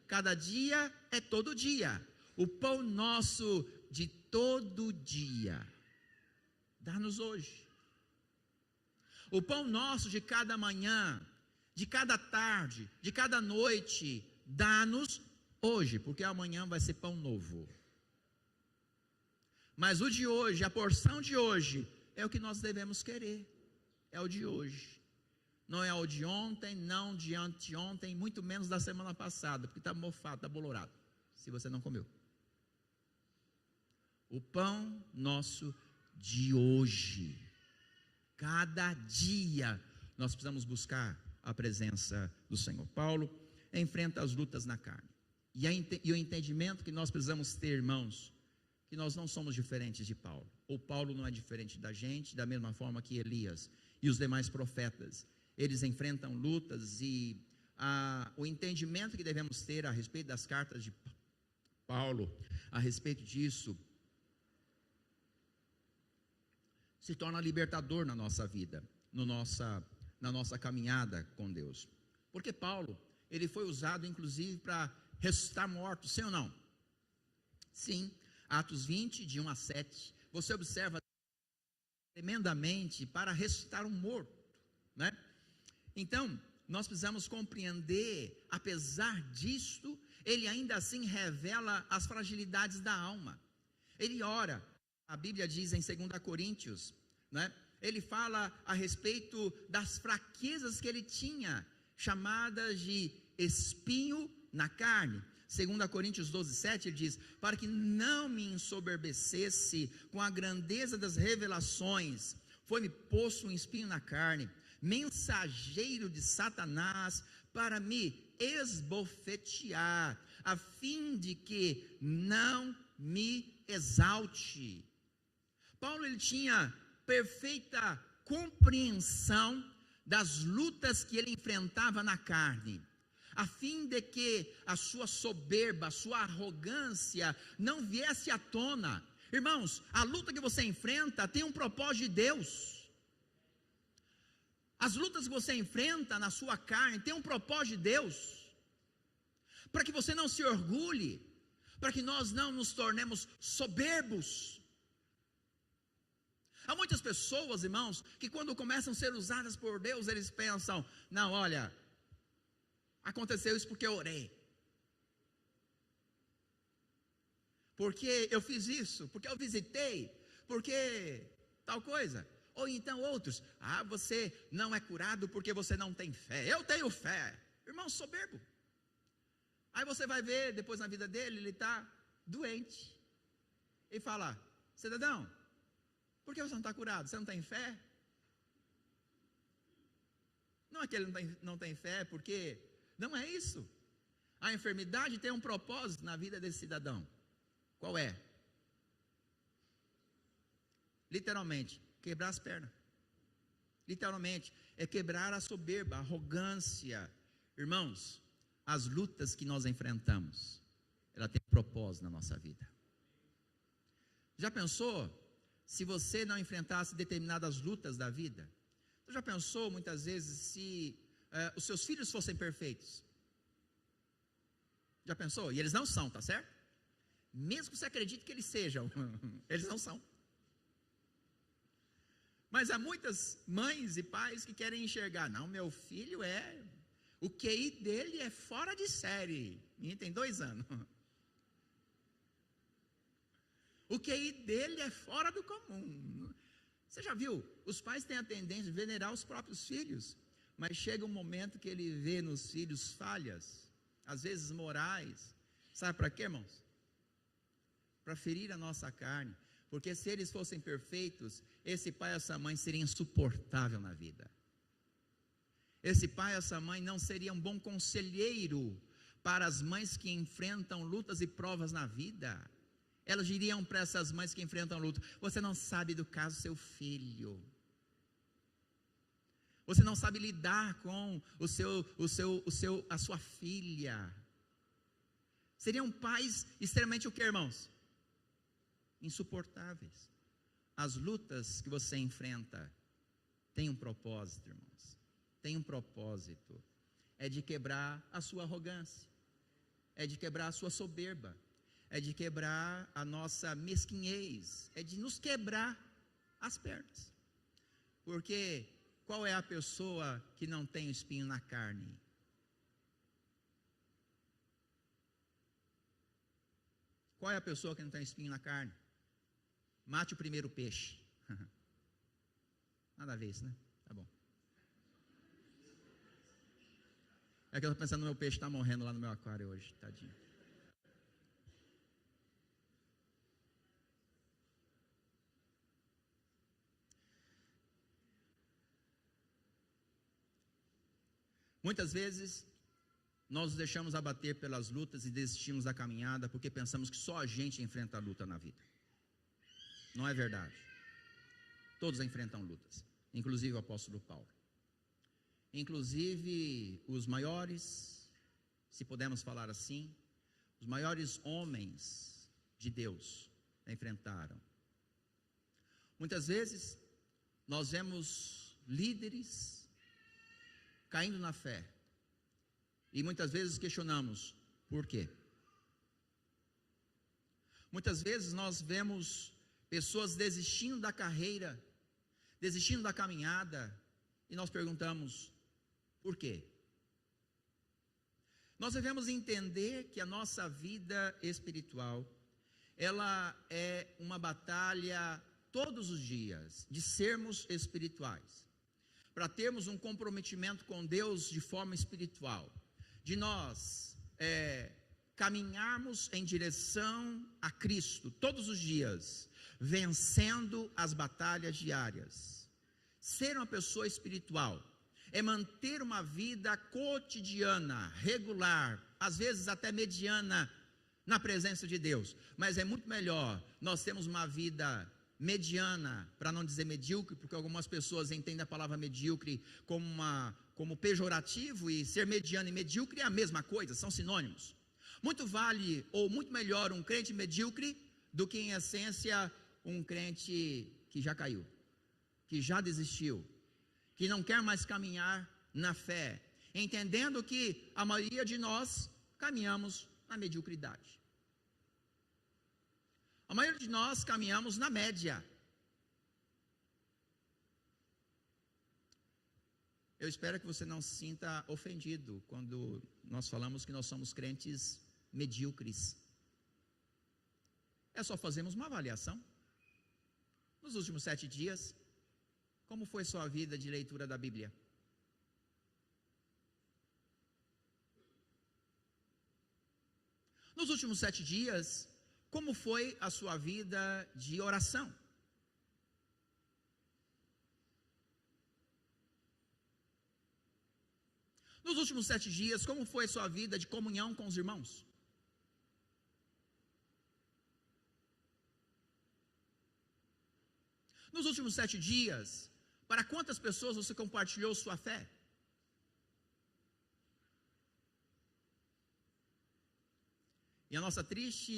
cada dia é todo dia. O pão nosso de todo dia, dá-nos hoje. O pão nosso de cada manhã, de cada tarde, de cada noite, dá-nos hoje, porque amanhã vai ser pão novo. Mas o de hoje, a porção de hoje, é o que nós devemos querer. É o de hoje. Não é o de ontem, não de anteontem, muito menos da semana passada, porque está mofado, está bolorado, se você não comeu. O pão nosso de hoje. Cada dia nós precisamos buscar a presença do Senhor. Paulo enfrenta as lutas na carne. E o entendimento que nós precisamos ter, irmãos, que nós não somos diferentes de Paulo. Ou Paulo não é diferente da gente, da mesma forma que Elias e os demais profetas. Eles enfrentam lutas e o entendimento que devemos ter a respeito das cartas de Paulo, a respeito disso, se torna libertador na nossa vida, na nossa caminhada com Deus. Porque Paulo, ele foi usado inclusive para ressuscitar mortos, sim ou não? Sim, Atos 20, de 1 a 7, você observa tremendamente para ressuscitar um morto, né? Então, nós precisamos compreender, apesar disto, ele ainda assim revela as fragilidades da alma. Ele ora, a Bíblia diz em 2 Coríntios, né? Ele fala a respeito das fraquezas que ele tinha, chamadas de espinho na carne. 2 Coríntios 12:7, ele diz: para que não me ensoberbecesse com a grandeza das revelações, foi-me posto um espinho na carne, mensageiro de Satanás, para me esbofetear, a fim de que não me exalte. Paulo, ele tinha perfeita compreensão das lutas que ele enfrentava na carne, a fim de que a sua soberba, a sua arrogância não viesse à tona. Irmãos, a luta que você enfrenta tem um propósito de Deus. As lutas que você enfrenta na sua carne tem um propósito de Deus, para que você não se orgulhe, para que nós não nos tornemos soberbos. Há muitas pessoas, irmãos, que quando começam a ser usadas por Deus, eles pensam: não, olha, aconteceu isso porque eu orei, porque eu fiz isso, porque eu visitei, porque tal coisa. Ou então outros: você não é curado porque você não tem fé. Eu tenho fé. Irmão, soberbo. Aí você vai ver, depois na vida dele, ele está doente. E fala: cidadão, por que você não está curado? Você não tem fé? Não é que ele não tem fé, porque não é isso. A enfermidade tem um propósito na vida desse cidadão. Qual é? Literalmente, quebrar as pernas. Literalmente, é quebrar a soberba, a arrogância. Irmãos, as lutas que nós enfrentamos, ela tem um propósito na nossa vida. Já pensou, se você não enfrentasse determinadas lutas da vida? Você já pensou muitas vezes se os seus filhos fossem perfeitos? Já pensou? E eles não são, tá certo? Mesmo que você acredite que eles sejam, eles não são. Mas há muitas mães e pais que querem enxergar: não, meu filho o QI dele é fora de série. Menino tem 2 anos. O QI dele é fora do comum. Você já viu? Os pais têm a tendência de venerar os próprios filhos, mas chega um momento que ele vê nos filhos falhas, às vezes morais. Sabe para quê, irmãos? Para ferir a nossa carne. Porque se eles fossem perfeitos, esse pai e essa mãe seria insuportável na vida. Esse pai e essa mãe não seria um bom conselheiro para as mães que enfrentam lutas e provas na vida. Elas diriam para essas mães que enfrentam luta: você não sabe educar o seu filho, você não sabe lidar com a sua filha. Seriam pais extremamente o que, irmãos? Insuportáveis. As lutas que você enfrenta têm um propósito, irmãos. Tem um propósito. É de quebrar a sua arrogância, é de quebrar a sua soberba, é de quebrar a nossa mesquinhez, é de nos quebrar as pernas. Porque qual é a pessoa que não tem o espinho na carne? Qual é a pessoa que não tem espinho na carne? Mate o primeiro peixe. Nada a ver isso, né? Tá bom. É que eu estou pensando no meu peixe está morrendo lá no meu aquário hoje, tadinho. Muitas vezes nós nos deixamos abater pelas lutas e desistimos da caminhada porque pensamos que só a gente enfrenta a luta na vida. Não é verdade. Todos enfrentam lutas, inclusive o apóstolo Paulo. Inclusive os maiores, se pudermos falar assim, os maiores homens de Deus enfrentaram. Muitas vezes nós vemos líderes caindo na fé, e muitas vezes questionamos: por quê? Muitas vezes nós vemos pessoas desistindo da carreira, desistindo da caminhada, e nós perguntamos: por quê? Nós devemos entender que a nossa vida espiritual, ela é uma batalha todos os dias de sermos espirituais, para termos um comprometimento com Deus de forma espiritual, de nós caminharmos em direção a Cristo todos os dias, vencendo as batalhas diárias. Ser uma pessoa espiritual é manter uma vida cotidiana, regular, às vezes até mediana, na presença de Deus. Mas é muito melhor nós termos uma vida mediana, para não dizer medíocre, porque algumas pessoas entendem a palavra medíocre como pejorativo, e ser mediano e medíocre é a mesma coisa, são sinônimos. Muito vale, ou muito melhor, um crente medíocre do que, em essência, um crente que já caiu, que já desistiu, que não quer mais caminhar na fé, entendendo que a maioria de nós caminhamos na mediocridade. A maioria de nós caminhamos na média. Eu espero que você não se sinta ofendido quando nós falamos que nós somos crentes medíocres. É só fazermos uma avaliação. Nos últimos 7 dias, como foi sua vida de leitura da Bíblia? Nos últimos 7 dias, como foi a sua vida de oração? Nos últimos 7 dias, como foi a sua vida de comunhão com os irmãos? Nos últimos 7 dias, para quantas pessoas você compartilhou sua fé? E a nossa triste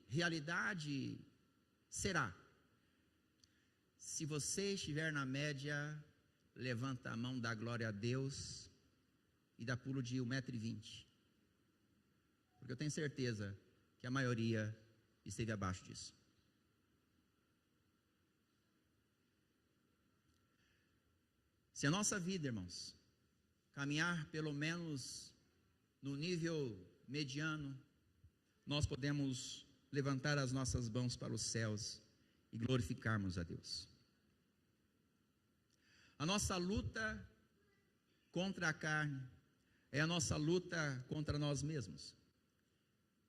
realidade será: se você estiver na média, levanta a mão, dá glória a Deus e dá pulo de 1,20 m, porque eu tenho certeza que a maioria esteve abaixo disso. Se a nossa vida, irmãos, caminhar pelo menos no nível mediano, nós podemos levantar as nossas mãos para os céus e glorificarmos a Deus. A nossa luta contra a carne é a nossa luta contra nós mesmos.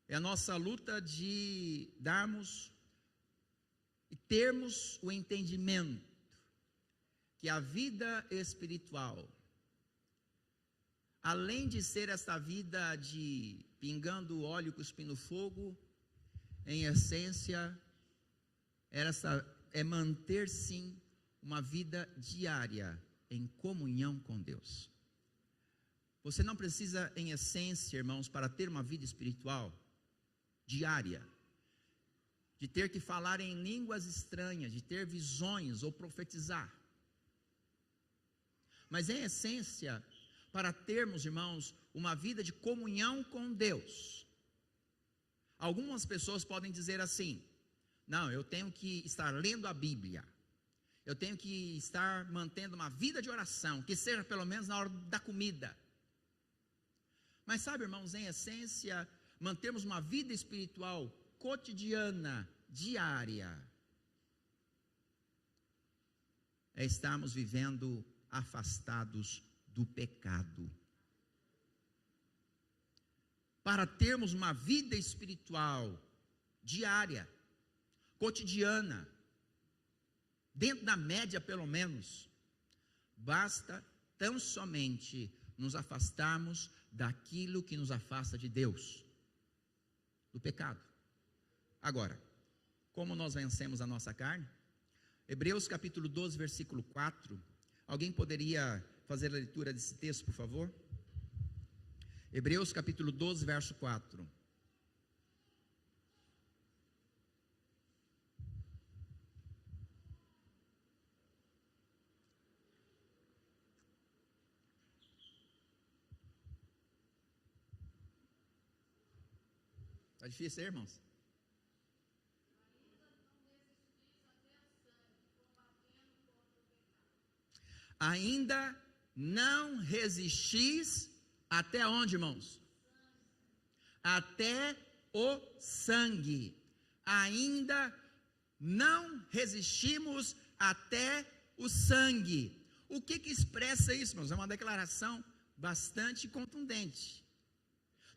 É a nossa luta de darmos e termos o entendimento que a vida espiritual, além de ser esta vida de pingando óleo, cuspindo fogo, em essência, é manter sim uma vida diária em comunhão com Deus. Você não precisa, em essência, irmãos, para ter uma vida espiritual diária, de ter que falar em línguas estranhas, de ter visões ou profetizar. Mas em essência, para termos, irmãos, uma vida de comunhão com Deus, algumas pessoas podem dizer assim: não, eu tenho que estar lendo a Bíblia, eu tenho que estar mantendo uma vida de oração, que seja pelo menos na hora da comida. Mas sabe, irmãos, em essência, mantermos uma vida espiritual cotidiana, diária, é estarmos vivendo afastados do pecado. Para termos uma vida espiritual diária, cotidiana, dentro da média pelo menos, basta tão somente nos afastarmos daquilo que nos afasta de Deus, do pecado. Agora, como nós vencemos a nossa carne? Hebreus capítulo 12, versículo 4. Alguém poderia fazer a leitura desse texto, por favor? Hebreus capítulo 12, verso 4. Está difícil, irmãos? Ainda não resistis até onde, irmãos? até o sangue. Ainda não resistimos até o sangue. O que expressa isso, irmãos? É uma declaração bastante contundente.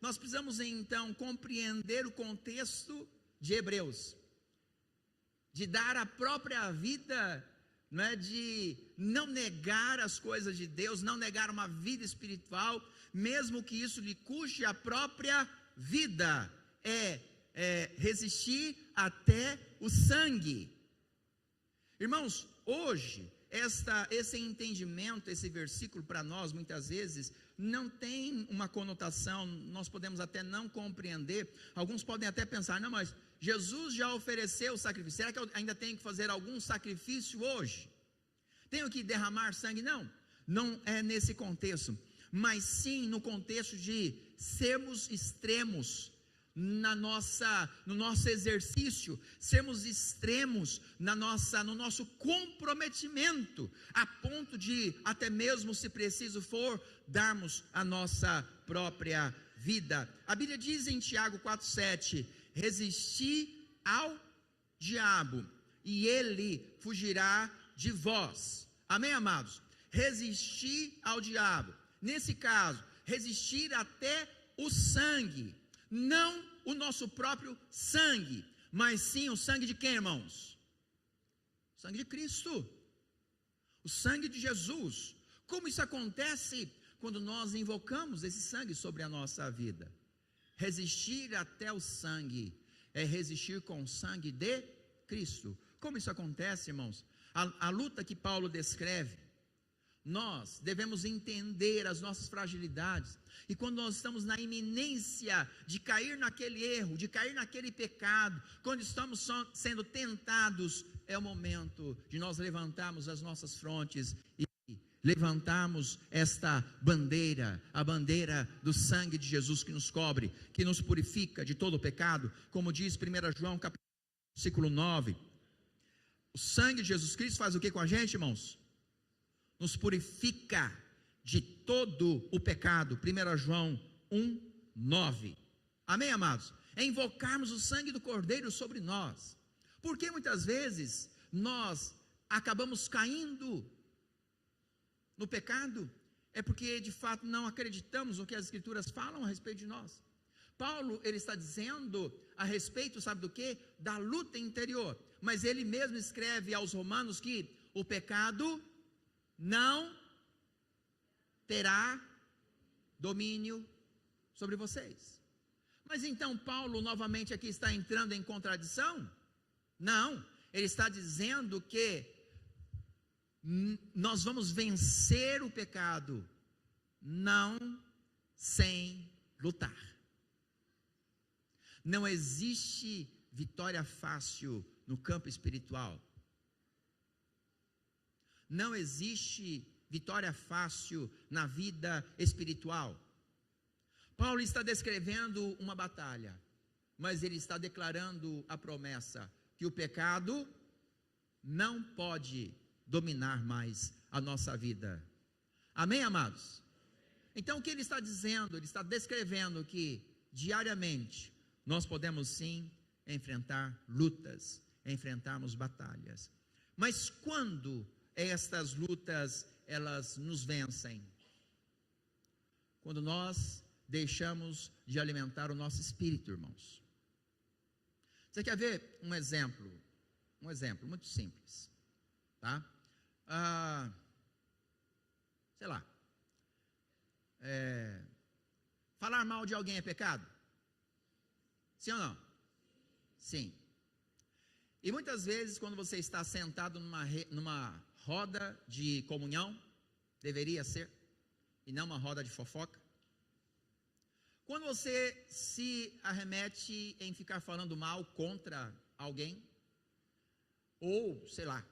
Nós precisamos então compreender o contexto de Hebreus, de dar a própria vida, de não negar as coisas de Deus, não negar uma vida espiritual, mesmo que isso lhe custe a própria vida, resistir até o sangue. Irmãos, hoje, esse entendimento, esse versículo para nós, muitas vezes, não tem uma conotação, nós podemos até não compreender, alguns podem até pensar, não, mas Jesus já ofereceu o sacrifício, será que eu ainda tenho que fazer algum sacrifício hoje? Tenho que derramar sangue? Não é nesse contexto, mas sim no contexto de sermos extremos no nosso exercício, sermos extremos no nosso comprometimento, a ponto de, até mesmo se preciso for, darmos a nossa própria vida. A Bíblia diz em Tiago 4,7, resisti ao diabo e ele fugirá de vós. Amém, amados? Resistir ao diabo, nesse caso, resistir até o sangue, não o nosso próprio sangue, mas sim o sangue de quem, irmãos? O sangue de Cristo, o sangue de Jesus. Como isso acontece? Quando nós invocamos esse sangue sobre a nossa vida. Resistir até o sangue é resistir com o sangue de Cristo. Como isso acontece, irmãos? A luta que Paulo descreve, nós devemos entender as nossas fragilidades, e quando nós estamos na iminência de cair naquele erro, de cair naquele pecado, quando estamos sendo tentados, é o momento de nós levantarmos as nossas frontes e levantarmos esta bandeira, a bandeira do sangue de Jesus que nos cobre, que nos purifica de todo o pecado, como diz 1 João capítulo 1, versículo 9, o sangue de Jesus Cristo faz o que com a gente, irmãos? Nos purifica de todo o pecado. 1 João 1:9. Amém, amados? É invocarmos o sangue do Cordeiro sobre nós, porque muitas vezes nós acabamos caindo no pecado, é porque de fato não acreditamos no que as Escrituras falam a respeito de nós. Paulo, ele está dizendo a respeito, sabe do que? Da luta interior, mas ele mesmo escreve aos romanos que o pecado não terá domínio sobre vocês. Mas então Paulo novamente aqui está entrando em contradição? Não, ele está dizendo que nós vamos vencer o pecado, não sem lutar. Não existe vitória fácil no campo espiritual. Não existe vitória fácil na vida espiritual. Paulo está descrevendo uma batalha, mas ele está declarando a promessa que o pecado não pode dominar mais a nossa vida. Amém, amados? Então o que ele está dizendo? Ele está descrevendo que diariamente nós podemos sim enfrentar lutas, enfrentarmos batalhas. Mas quando estas lutas elas nos vencem? Quando nós deixamos de alimentar o nosso espírito, irmãos. Você quer ver um exemplo muito simples, tá? Sei lá, falar mal de alguém é pecado? Sim ou não? Sim. E muitas vezes quando você está sentado numa roda de comunhão, deveria ser, e não uma roda de fofoca, quando você se arremete em ficar falando mal contra alguém, ou sei lá,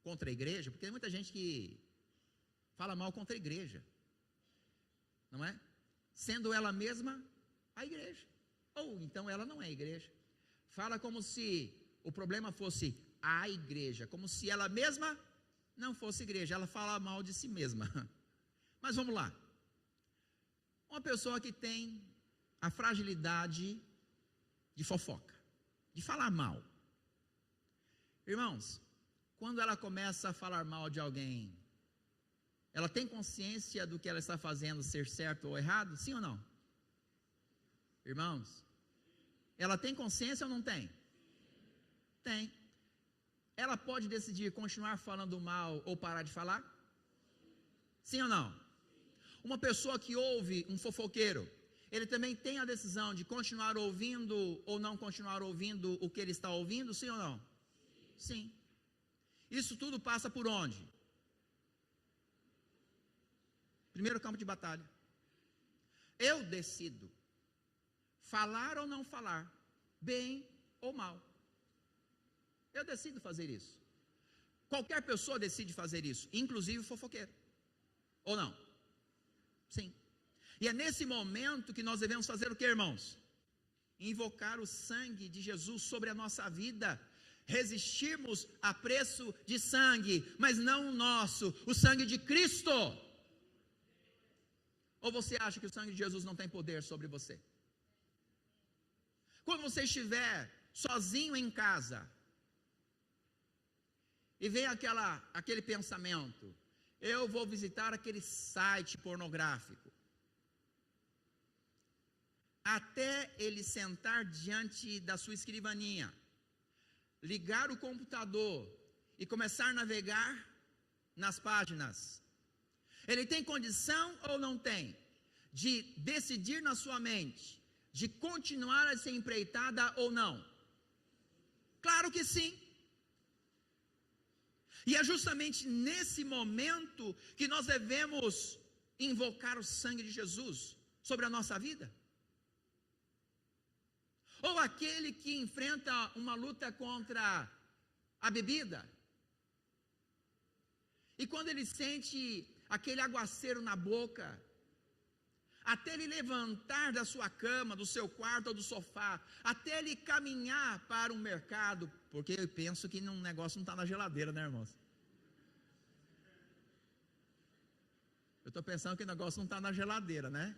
contra a igreja, porque tem muita gente que fala mal contra a igreja, não é? Sendo ela mesma a igreja, ou então ela não é a igreja, fala como se o problema fosse a igreja, como se ela mesma não fosse igreja, ela fala mal de si mesma. Mas vamos lá, uma pessoa que tem a fragilidade de fofoca, de falar mal. Irmãos, quando ela começa a falar mal de alguém, ela tem consciência do que ela está fazendo ser certo ou errado? Sim ou não? Irmãos, ela tem consciência ou não tem? Tem. Ela pode decidir continuar falando mal ou parar de falar? Sim ou não? Uma pessoa que ouve um fofoqueiro, ele também tem a decisão de continuar ouvindo ou não continuar ouvindo o que ele está ouvindo? Sim ou não? Sim. Isso tudo passa por onde? Primeiro campo de batalha. Eu decido falar ou não falar, bem ou mal. Eu decido fazer isso. Qualquer pessoa decide fazer isso, inclusive o fofoqueiro. Ou não? Sim. E é nesse momento que nós devemos fazer o que, irmãos? Invocar o sangue de Jesus sobre a nossa vida. Resistirmos a preço de sangue, mas não o nosso, o sangue de Cristo. Ou você acha que o sangue de Jesus não tem poder sobre você? Quando você estiver sozinho em casa, e vem aquele pensamento, eu vou visitar aquele site pornográfico, até ele sentar diante da sua escrivaninha, ligar o computador e começar a navegar nas páginas, ele tem condição ou não tem de decidir na sua mente, de continuar a ser empreitada ou não? Claro que sim. E é justamente nesse momento que nós devemos invocar o sangue de Jesus sobre a nossa vida. Ou aquele que enfrenta uma luta contra a bebida, e quando ele sente aquele aguaceiro na boca, até ele levantar da sua cama, do seu quarto ou do sofá, até ele caminhar para um mercado, porque eu penso que um negócio não está na geladeira, né, irmãos? Eu estou pensando que o negócio não está na geladeira, né?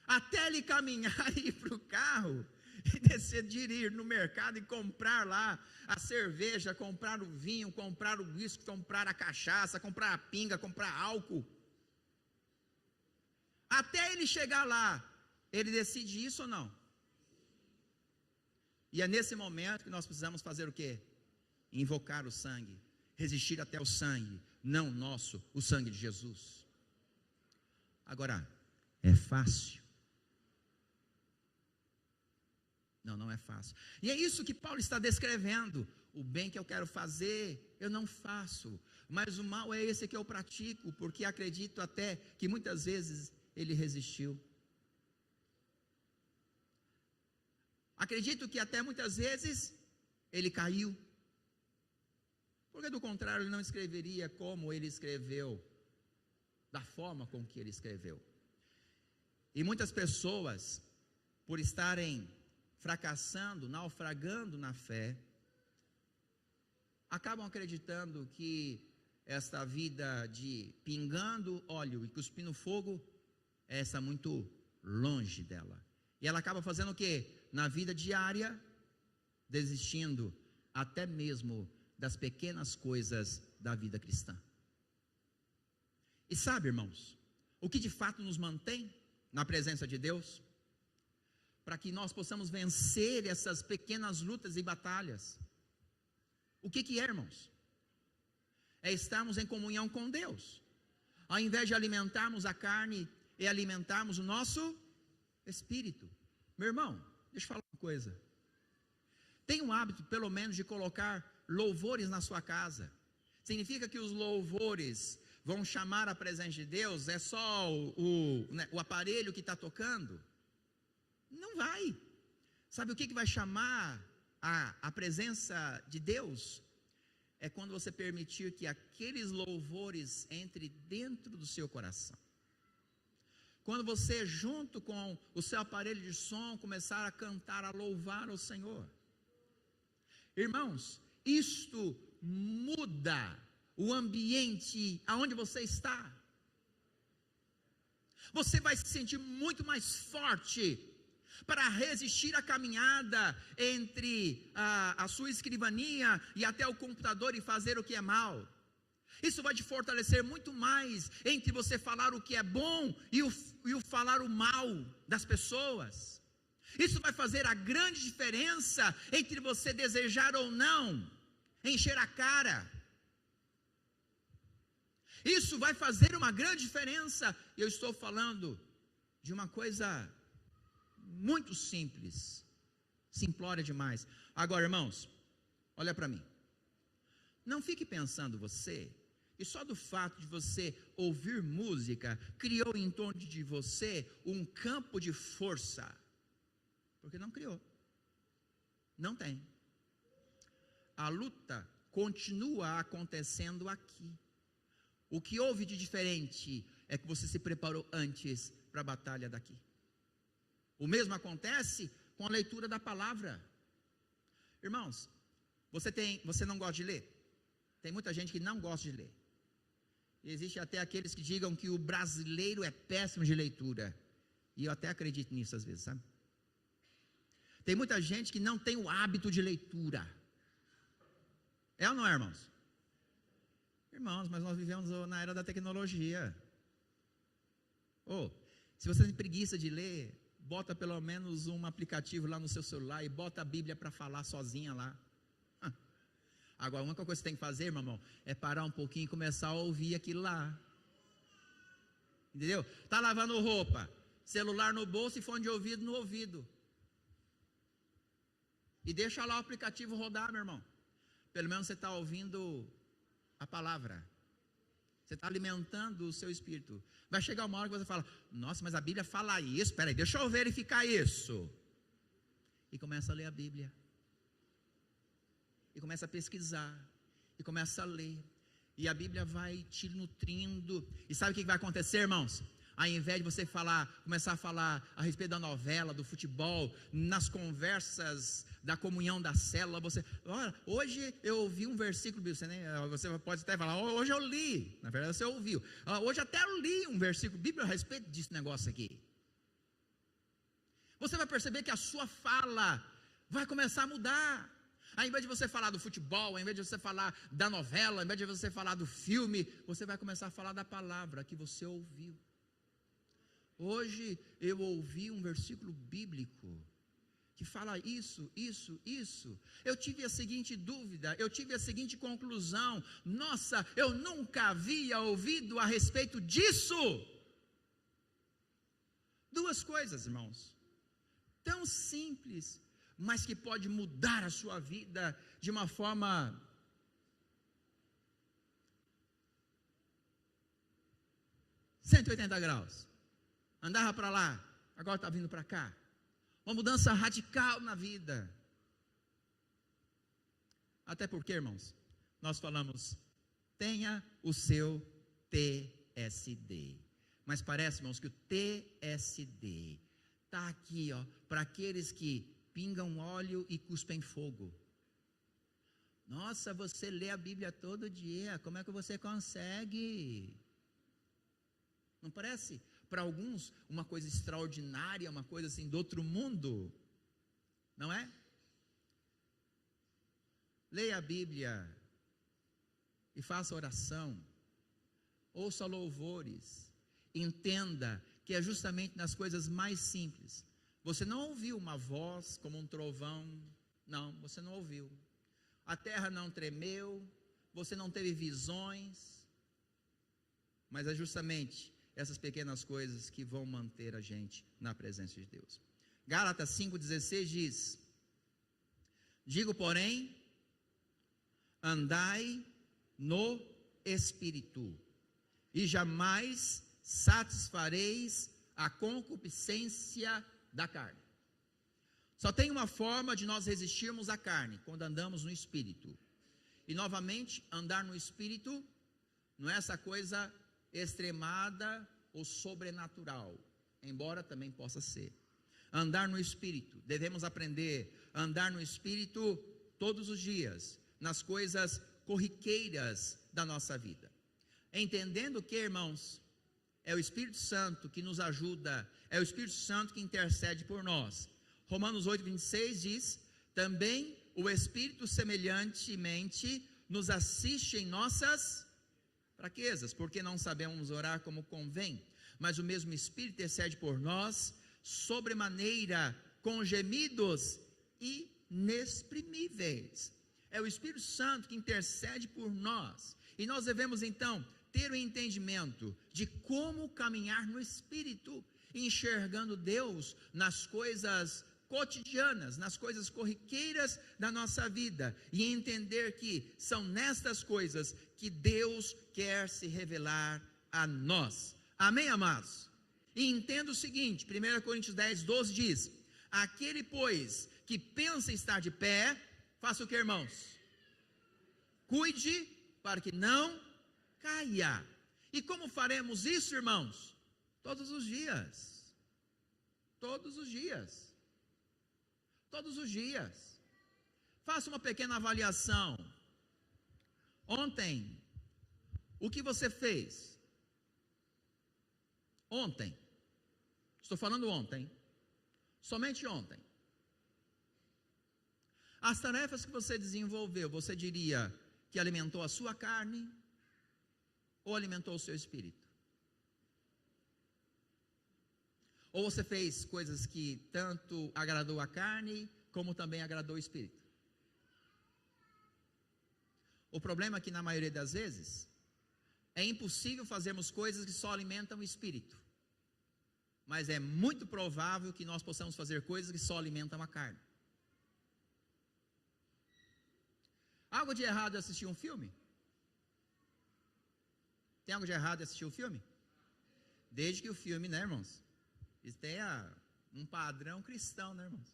Até ele caminhar e ir para o carro, e decidir ir no mercado e comprar lá a cerveja, comprar o vinho, comprar o whisky, comprar a cachaça, comprar a pinga, comprar álcool. Até ele chegar lá, ele decide isso ou não? E é nesse momento que nós precisamos fazer o quê? Invocar o sangue, resistir até o sangue, não nosso, o sangue de Jesus. Agora, é fácil? Não, não é fácil. E é isso que Paulo está descrevendo. O bem que eu quero fazer, eu não faço. Mas o mal é esse que eu pratico, porque acredito até que muitas vezes ele resistiu. Acredito que até muitas vezes ele caiu. Porque do contrário, ele não escreveria como ele escreveu, da forma com que ele escreveu. E muitas pessoas, por estarem fracassando, naufragando na fé, acabam acreditando que esta vida de pingando óleo e cuspindo fogo, essa muito longe dela. E ela acaba fazendo o quê? Na vida diária, desistindo até mesmo das pequenas coisas da vida cristã. E sabe, irmãos, o que de fato nos mantém na presença de Deus? Para que nós possamos vencer essas pequenas lutas e batalhas. O que é, irmãos? É estarmos em comunhão com Deus. Ao invés de alimentarmos a carne, é alimentarmos o nosso espírito. Meu irmão, deixa eu falar uma coisa. Tenha um hábito, pelo menos, de colocar louvores na sua casa. Significa que os louvores vão chamar a presença de Deus? É só o aparelho que está tocando? Não vai. Sabe o que vai chamar a presença de Deus? É quando você permitir que aqueles louvores entrem dentro do seu coração. Quando você, junto com o seu aparelho de som, começar a cantar, a louvar ao Senhor. Irmãos, isto muda o ambiente aonde você está. Você vai se sentir muito mais forte para resistir à caminhada entre a sua escrivaninha e até o computador e fazer o que é mal. Isso vai te fortalecer muito mais entre você falar o que é bom e o falar o mal das pessoas. Isso vai fazer a grande diferença entre você desejar ou não encher a cara. Isso vai fazer uma grande diferença. Eu estou falando de uma coisa muito simples, simplória demais. Agora, irmãos, olha para mim. Não fique pensando você, e só do fato de você ouvir música, criou em torno de você um campo de força. Porque não criou. Não tem. A luta continua acontecendo aqui. O que houve de diferente é que você se preparou antes para a batalha daqui. O mesmo acontece com a leitura da palavra. Irmãos, você não gosta de ler? Tem muita gente que não gosta de ler. E existe até aqueles que digam que o brasileiro é péssimo de leitura. E eu até acredito nisso às vezes, sabe? Tem muita gente que não tem o hábito de leitura. É ou não é, irmãos? Irmãos, mas nós vivemos na era da tecnologia. Se você tem preguiça de ler, bota pelo menos um aplicativo lá no seu celular e bota a Bíblia para falar sozinha lá. Agora, a única coisa que você tem que fazer, meu irmão, é parar um pouquinho e começar a ouvir aquilo lá. Entendeu? Está lavando roupa, celular no bolso e fone de ouvido no ouvido. E deixa lá o aplicativo rodar, meu irmão. Pelo menos você está ouvindo a palavra. Você está alimentando o seu espírito. Vai chegar uma hora que você fala, nossa, mas a Bíblia fala isso, espera aí, deixa eu verificar isso. E começa a ler a Bíblia. E começa a pesquisar. E começa a ler. E a Bíblia vai te nutrindo. E sabe o que vai acontecer, irmãos? Ao invés de você começar a falar a respeito da novela, do futebol, nas conversas da comunhão da célula, olha, hoje eu ouvi um versículo, você pode até falar, hoje eu li, na verdade você ouviu, hoje até eu li um versículo bíblico a respeito desse negócio aqui. Você vai perceber que a sua fala vai começar a mudar. Ao invés de você falar do futebol, ao invés de você falar da novela, ao invés de você falar do filme, você vai começar a falar da palavra que você ouviu. Hoje eu ouvi um versículo bíblico que fala isso. Eu tive a seguinte dúvida, eu tive a seguinte conclusão. Nossa, eu nunca havia ouvido a respeito disso. Duas coisas, irmãos, tão simples, mas que pode mudar a sua vida de uma forma ...180 graus. Andava para lá, agora está vindo para cá. Uma mudança radical na vida. Até porque, irmãos, nós falamos, tenha o seu TSD. Mas parece, irmãos, que o TSD está aqui, para aqueles que pingam óleo e cuspem fogo. Nossa, você lê a Bíblia todo dia, como é que você consegue? Não parece? Para alguns, uma coisa extraordinária, uma coisa assim do outro mundo, não é? Leia a Bíblia e faça oração, ouça louvores, entenda que é justamente nas coisas mais simples. Você não ouviu uma voz como um trovão, não, você não ouviu. A terra não tremeu, você não teve visões, mas é justamente essas pequenas coisas que vão manter a gente na presença de Deus. Gálatas 5,16 diz, digo porém, andai no Espírito, e jamais satisfareis a concupiscência da carne. Só tem uma forma de nós resistirmos à carne, quando andamos no Espírito. E novamente, andar no Espírito não é essa coisa extremada ou sobrenatural, embora também possa ser. Andar no Espírito, devemos aprender a andar no Espírito todos os dias, nas coisas corriqueiras da nossa vida. Entendendo que, irmãos, é o Espírito Santo que nos ajuda, é o Espírito Santo que intercede por nós. Romanos 8, 26 diz: também o Espírito semelhantemente nos assiste em nossas fraquezas, porque não sabemos orar como convém, mas o mesmo Espírito intercede por nós sobremaneira com gemidos inexprimíveis. É o Espírito Santo que intercede por nós, e nós devemos então ter o entendimento de como caminhar no Espírito, enxergando Deus nas coisas cotidianas, nas coisas corriqueiras da nossa vida, e entender que são nestas coisas que Deus quer se revelar a nós. Amém, amados? E entenda o seguinte, 1 Coríntios 10, 12 diz: aquele, pois, que pensa estar de pé, faça o que, irmãos? Cuide para que não caia. E como faremos isso, irmãos? Todos os dias. Todos os dias. Todos os dias. Faça uma pequena avaliação. Ontem, o que você fez? Ontem. Estou falando ontem. Somente ontem. As tarefas que você desenvolveu, você diria que alimentou a sua carne ou alimentou o seu espírito? Ou você fez coisas que tanto agradou a carne, como também agradou o espírito? O problema é que na maioria das vezes, é impossível fazermos coisas que só alimentam o espírito. Mas é muito provável que nós possamos fazer coisas que só alimentam a carne. Algo de errado em assistir um filme? Tem algo de errado em assistir um filme? Desde que o filme, né, irmãos, tenha um padrão cristão, né, irmãos?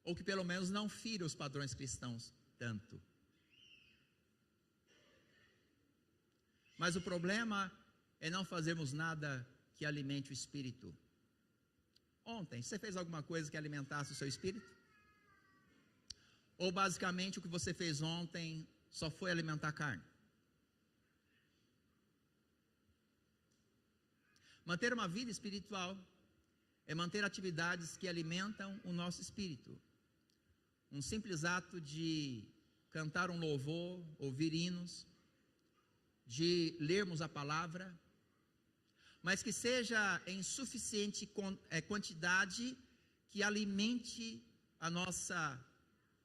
Ou que pelo menos não fira os padrões cristãos tanto. Mas o problema é não fazermos nada que alimente o espírito. Ontem, você fez alguma coisa que alimentasse o seu espírito? Ou basicamente o que você fez ontem só foi alimentar a carne? Manter uma vida espiritual é manter atividades que alimentam o nosso espírito. Um simples ato de cantar um louvor, ouvir hinos, de lermos a palavra, mas que seja em suficiente quantidade que alimente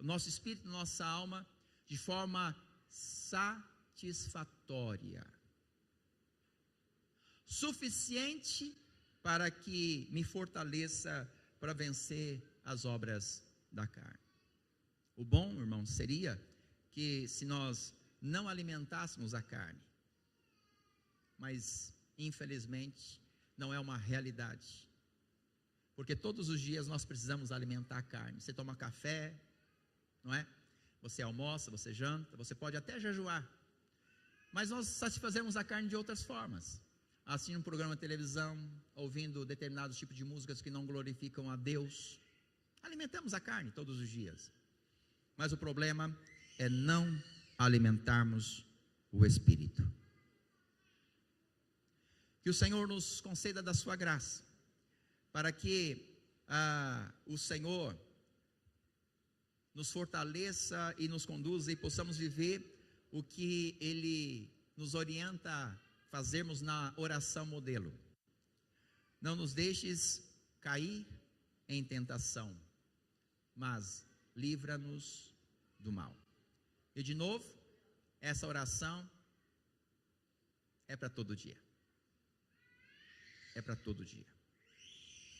o nosso espírito, nossa alma, de forma satisfatória. Suficiente para que me fortaleça para vencer as obras da carne. O bom, irmão, seria que se nós não alimentássemos a carne, mas infelizmente não é uma realidade, porque todos os dias nós precisamos alimentar a carne. Você toma café, não é? Você almoça, você janta, você pode até jejuar, mas nós satisfazemos a carne de outras formas, assistindo um programa de televisão, ouvindo determinados tipos de músicas que não glorificam a Deus. Alimentamos a carne todos os dias, mas o problema é não alimentarmos o espírito. Que o Senhor nos conceda da sua graça, para que o Senhor nos fortaleça e nos conduza, e possamos viver o que Ele nos orienta a fazermos na oração modelo. Não nos deixes cair em tentação, mas livra-nos do mal. E de novo, essa oração é para todo dia. É para todo dia.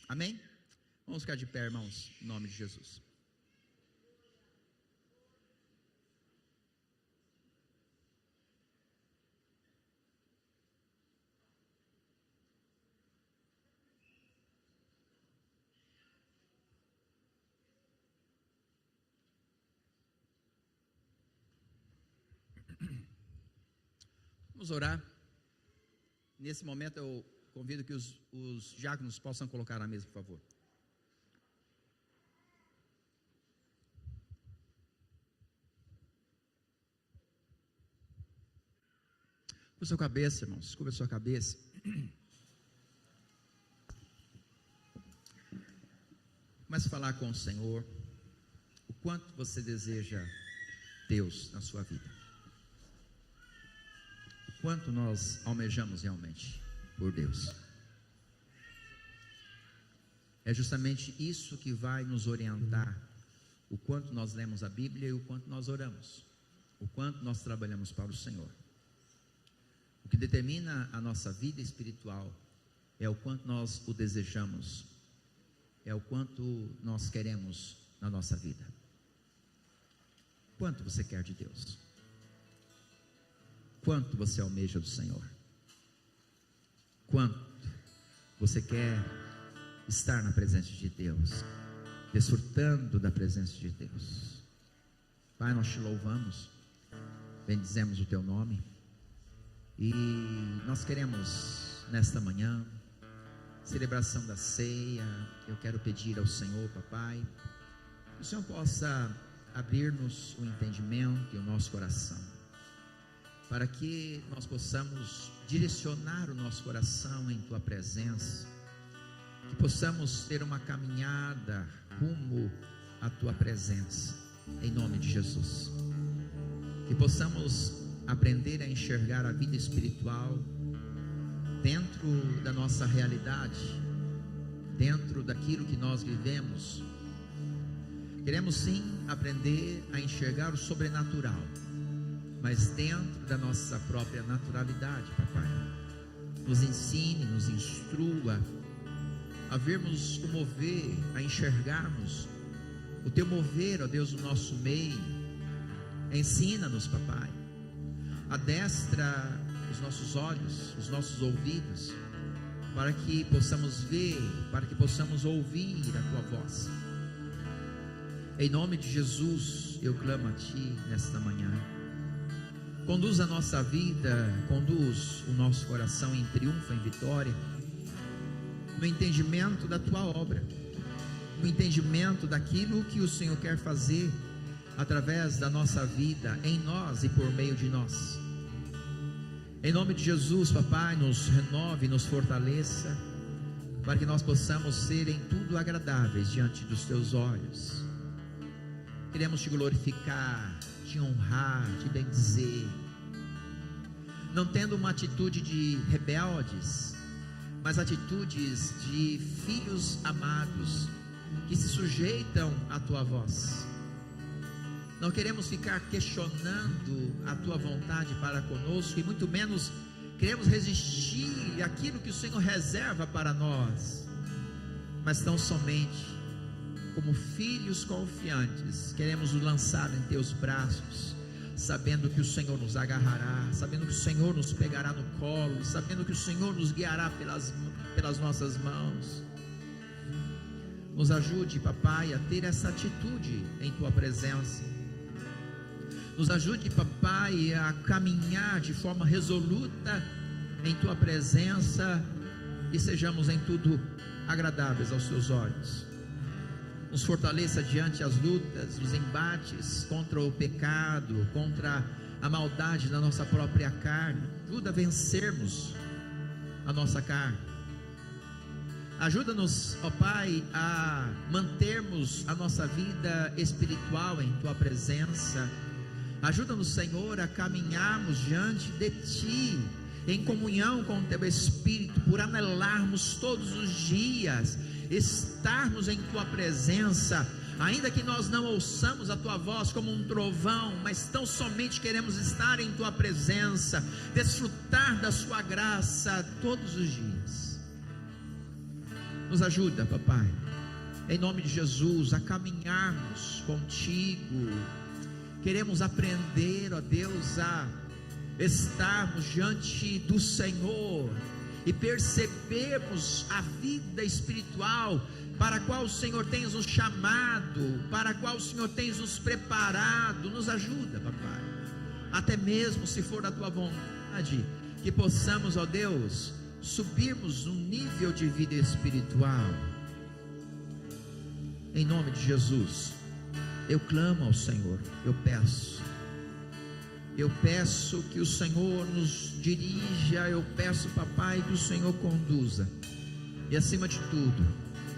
Amém? Vamos ficar de pé, irmãos, em nome de Jesus. Vamos orar. Nesse momento eu convido que os diáconos possam colocar na mesa, por favor. Cubra sua cabeça, irmãos, cubra sua cabeça. Comece a falar com o Senhor o quanto você deseja Deus na sua vida. O quanto nós almejamos realmente por Deus. É justamente isso que vai nos orientar o quanto nós lemos a Bíblia e o quanto nós oramos, o quanto nós trabalhamos para o Senhor. O que determina a nossa vida espiritual é o quanto nós o desejamos, é o quanto nós queremos na nossa vida. Quanto você quer de Deus? Quanto você almeja do Senhor? Quanto você quer estar na presença de Deus, desfrutando da presença de Deus? Pai, nós te louvamos, bendizemos o teu nome, e nós queremos nesta manhã, celebração da ceia, eu quero pedir ao Senhor, papai, que o Senhor possa abrir-nos o entendimento e o nosso coração, para que nós possamos direcionar o nosso coração em tua presença, que possamos ter uma caminhada rumo à tua presença, em nome de Jesus, que possamos aprender a enxergar a vida espiritual dentro da nossa realidade, dentro daquilo que nós vivemos. Queremos sim aprender a enxergar o sobrenatural, mas dentro da nossa própria naturalidade, papai. Nos ensine, nos instrua a vermos o mover, a enxergarmos o teu mover, ó Deus, no nosso meio. Ensina-nos, papai, adestra os nossos olhos, os nossos ouvidos, para que possamos ver, para que possamos ouvir a tua voz. Em nome de Jesus, eu clamo a ti nesta manhã. Conduz a nossa vida, conduz o nosso coração em triunfo, em vitória, no entendimento da tua obra, no entendimento daquilo que o Senhor quer fazer através da nossa vida, em nós e por meio de nós. Em nome de Jesus, papai, nos renove, nos fortaleça, para que nós possamos ser em tudo agradáveis diante dos teus olhos. Queremos te glorificar, te honrar, te bendizer, não tendo uma atitude de rebeldes, mas atitudes de filhos amados, que se sujeitam à tua voz. Não queremos ficar questionando a tua vontade para conosco, e muito menos queremos resistir àquilo que o Senhor reserva para nós, mas tão somente como filhos confiantes, queremos nos lançar em teus braços, sabendo que o Senhor nos agarrará, sabendo que o Senhor nos pegará no colo, sabendo que o Senhor nos guiará pelas nossas mãos. Nos ajude, papai, a ter essa atitude em tua presença. Nos ajude, papai, a caminhar de forma resoluta em tua presença, e sejamos em tudo agradáveis aos teus olhos. Nos fortaleça diante as lutas, os embates contra o pecado, contra a maldade da nossa própria carne. Ajuda a vencermos a nossa carne. Ajuda-nos, ó Pai, a mantermos a nossa vida espiritual em tua presença. Ajuda-nos, Senhor, a caminharmos diante de ti, em comunhão com o teu Espírito, por anelarmos todos os dias estarmos em tua presença, ainda que nós não ouçamos a tua voz como um trovão, mas tão somente queremos estar em tua presença, desfrutar da sua graça todos os dias. Nos ajuda, papai, em nome de Jesus, a caminharmos contigo. Queremos aprender, ó Deus, a estarmos diante do Senhor e percebermos a vida espiritual para a qual o Senhor tem nos chamado, para a qual o Senhor tem nos preparado. Nos ajuda, papai, até mesmo se for da tua vontade, que possamos, ó Deus, subirmos um nível de vida espiritual. Em nome de Jesus, eu clamo ao Senhor, eu peço que o Senhor nos dirija, eu peço, papai, que o Senhor conduza, e acima de tudo,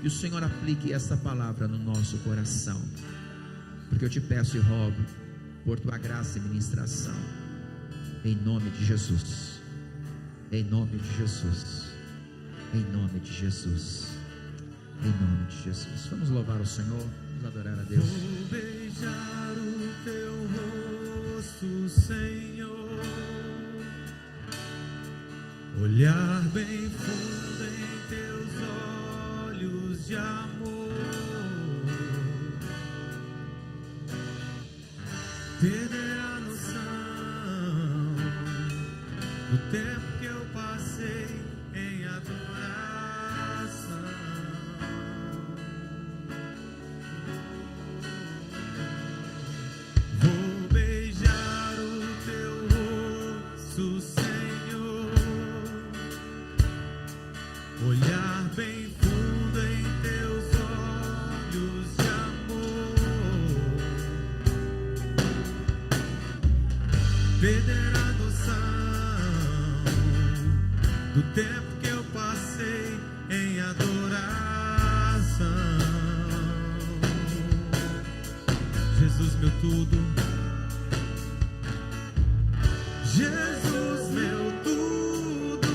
E o Senhor aplique esta palavra no nosso coração, porque eu te peço e rogo por tua graça e ministração, em nome de Jesus, em nome de Jesus, em nome de Jesus, em nome de Jesus. Vamos louvar o Senhor, vamos adorar a Deus. Vou beijar o teu rosto, Senhor, olhar bem fundo em teus olhos de amor, perder a noção do tempo que eu passei em adoração. Vou beijar o teu rosto, Senhor, olhar bem fundo em teus olhos de amor, perder a noção do tempo que eu passei em adoração. Jesus, meu tudo, Jesus, meu tudo,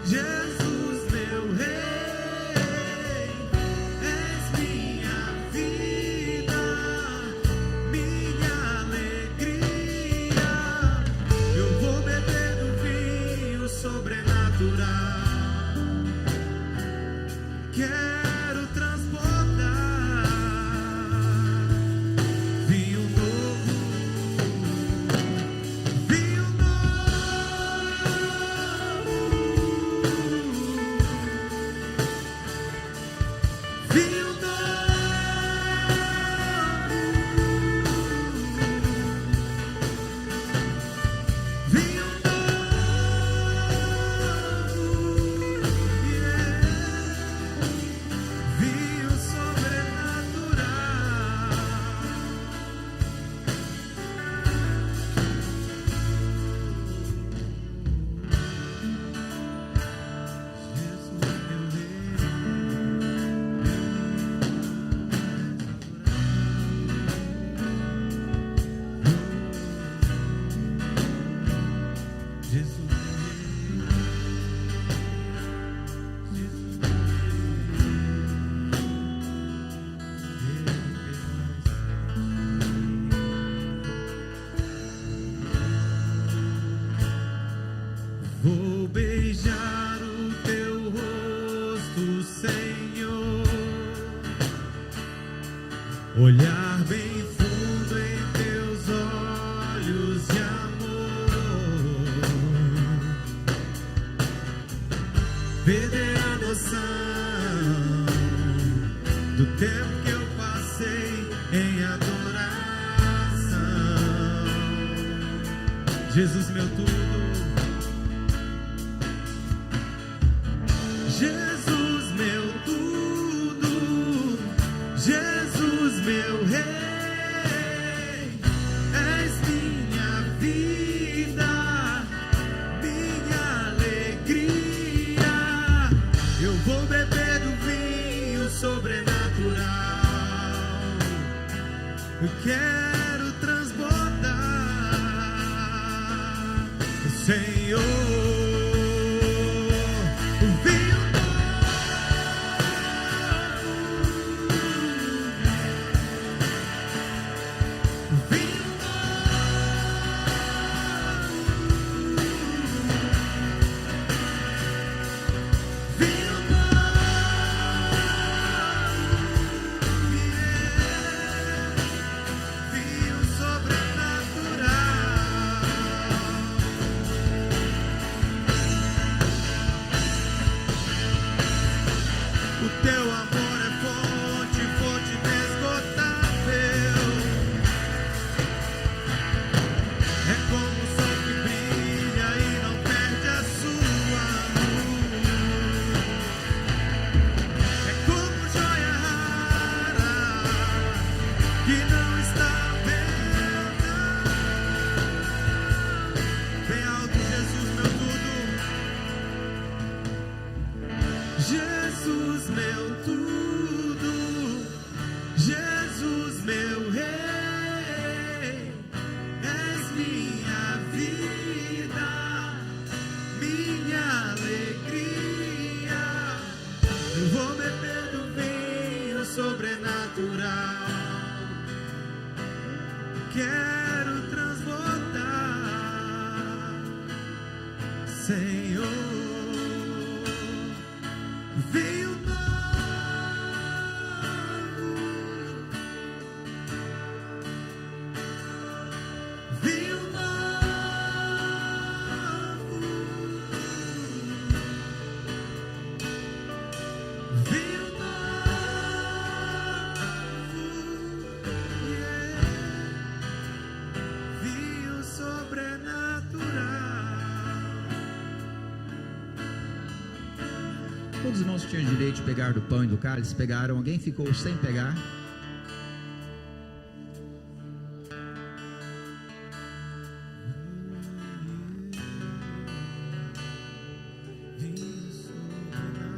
Jesus, meu rei, és minha vida, minha alegria. Eu vou beber do vinho sobrenatural, quero transportar vinho novo, vinho novo, vinho novo, vinho novo, yeah. Vinho sobrenatural. Jesus, meu rei. Jesus, meu rei. Jesus, meu Vou beijar o teu rosto, Senhor, olhar bem fundo em teus olhos de amor, perder a noção do tempo que eu passei em adoração. Jesus, meu tudo, Jesus, meu tudo, Jesus, meu rei, és minha vida, minha alegria. Eu vou beber do vinho sobrenatural, eu quero transbordar, Senhor. sobrenatural. Quero transbordar, Senhor. Venho novo, venho novo, venho novo, yeah. Vinho sobrenatural. Todos os irmãos tinham direito de pegar do pão e do cálice, pegaram. Alguém ficou sem pegar? Vinho sobrenatural.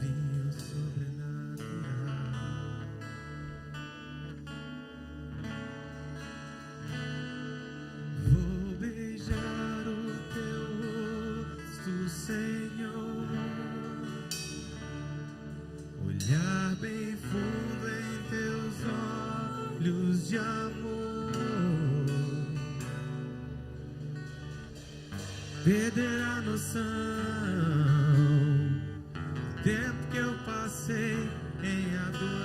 Vinho sobrenatural. Vou beijar o teu rosto, Senhor, olhar bem fundo em teus olhos de amor, perder a noção do tempo que eu passei em adoração.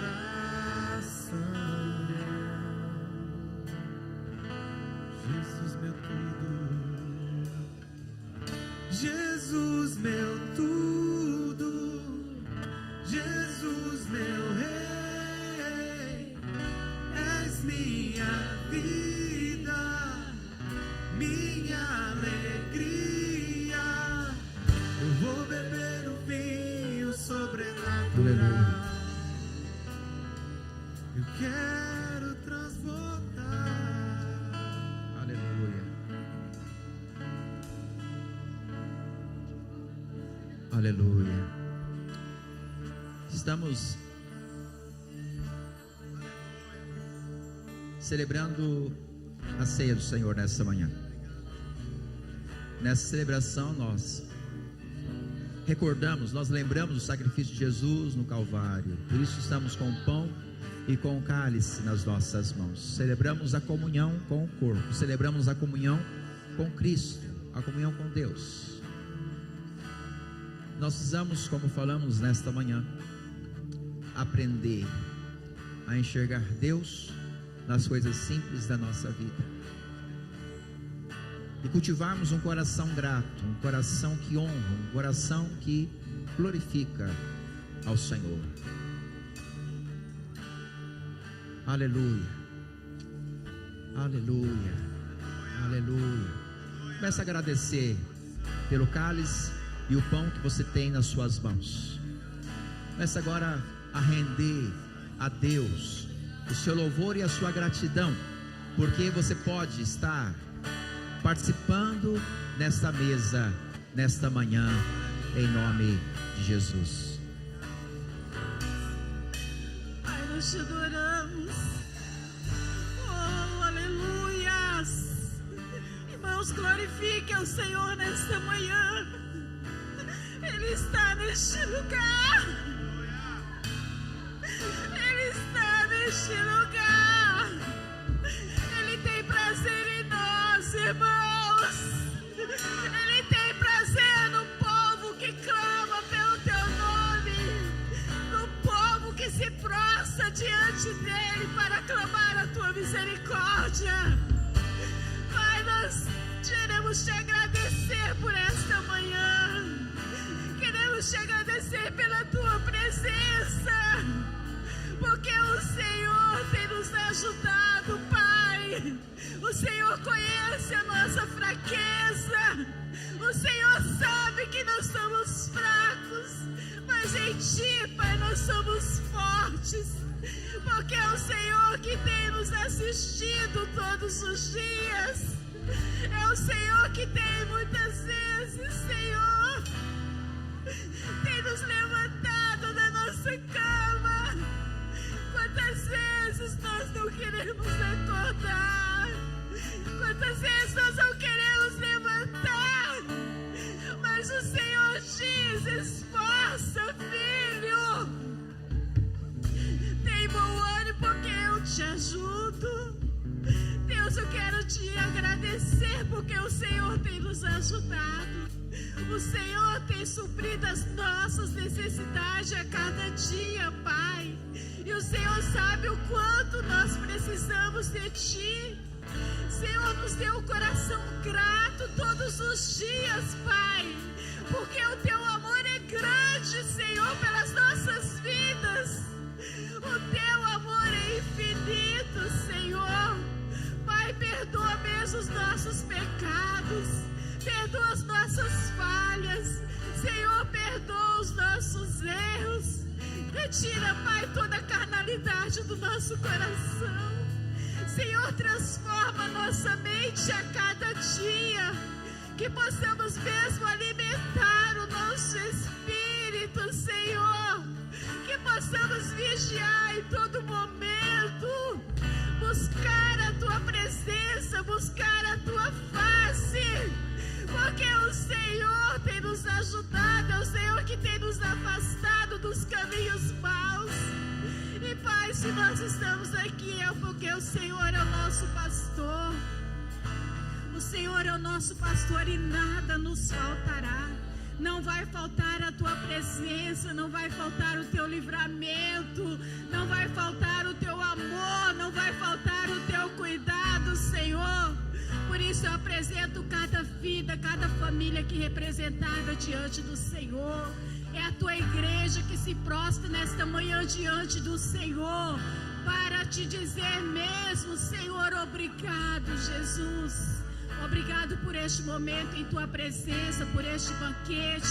Jesus meu tudo, Jesus meu tudo, Jesus meu rei, és minha vida, minha alegria. Eu vou beber o vinho sobrenatural. Eu quero transbordar. Aleluia. Aleluia. Estamos celebrando a ceia do Senhor nessa manhã. Nessa celebração nós recordamos, nós lembramos do sacrifício de Jesus no Calvário. Por isso estamos com o pão e com o cálice nas nossas mãos. Celebramos a comunhão com o corpo, celebramos a comunhão com Cristo, a comunhão com Deus. Nós precisamos, como falamos nesta manhã, aprender a enxergar Deus nas coisas simples da nossa vida e cultivarmos um coração grato, um coração que honra, um coração que glorifica ao Senhor. Aleluia, aleluia, aleluia. Comece a agradecer pelo cálice e o pão que você tem nas suas mãos. Comece agora a render a Deus o seu louvor e a sua gratidão, porque você pode estar participando nesta mesa, nesta manhã, em nome de Jesus. Pai, nós te adoramos. Oh, aleluias. Irmãos, glorifiquem o Senhor nesta manhã. Ele está neste lugar. Ele está neste lugar. Ele tem prazer em nós, irmãos. Ele tem prazer no povo que clama pelo teu nome, no povo que se prostra diante dele para clamar a tua misericórdia. Pai, nós queremos te agradecer por esta manhã. Queremos te agradecer pela tua presença, porque o Senhor tem nos ajudado, Pai. O Senhor conhece a nossa fraqueza. O Senhor sabe que nós somos fracos, mas em Ti, Pai, nós somos fortes, porque é o Senhor que tem nos assistido todos os dias. É o Senhor que tem muitas vezes, Senhor, tem nos levantado da nossa cama. Quantas vezes nós não queremos acordar? Quantas vezes nós não te ajudo. Deus, eu quero te agradecer porque o Senhor tem nos ajudado. O Senhor tem suprido as nossas necessidades a cada dia, Pai. E o Senhor sabe o quanto nós precisamos de Ti. Senhor, nos dê um coração grato todos os dias, Pai. Porque o Teu amor é grande, Senhor, pelas nossas vidas. O Teu amor é infinito, Senhor. Pai, perdoa mesmo os nossos pecados. Perdoa as nossas falhas. Senhor, perdoa os nossos erros. Retira, Pai, toda a carnalidade do nosso coração. Senhor, transforma nossa mente a cada dia. Que possamos mesmo alimentar o nosso espírito, Senhor. Que possamos vigiar em todo momento. Buscar a Tua presença, buscar a Tua face. Porque o Senhor tem nos ajudado, é o Senhor que tem nos afastado dos caminhos maus. E Pai, se nós estamos aqui é porque o Senhor é o nosso pastor. O Senhor é o nosso pastor e nada nos faltará. Não vai faltar a Tua presença, não vai faltar o Teu livramento, não vai faltar o Teu amor, não vai faltar o Teu cuidado, Senhor. Por isso eu apresento cada vida, cada família aqui representada diante do Senhor. É a Tua igreja que se prostra nesta manhã diante do Senhor, para te dizer mesmo, Senhor, obrigado, Jesus. Obrigado por este momento em Tua presença, por este banquete,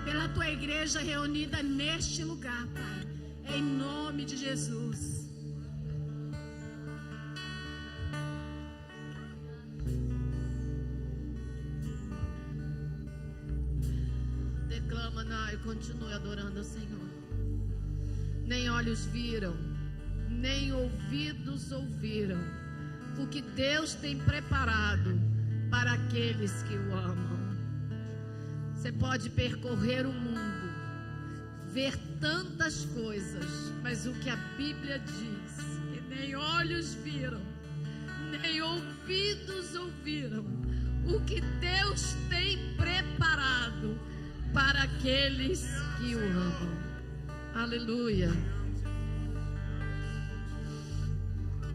pela Tua igreja reunida neste lugar, Pai. Em nome de Jesus. Declama, Nai, continue adorando ao Senhor. Nem olhos viram, nem ouvidos ouviram o que Deus tem preparado para aqueles que o amam. Você pode percorrer o mundo, ver tantas coisas, mas o que a Bíblia diz, que nem olhos viram, nem ouvidos ouviram, o que Deus tem preparado para aqueles que o amam. Aleluia.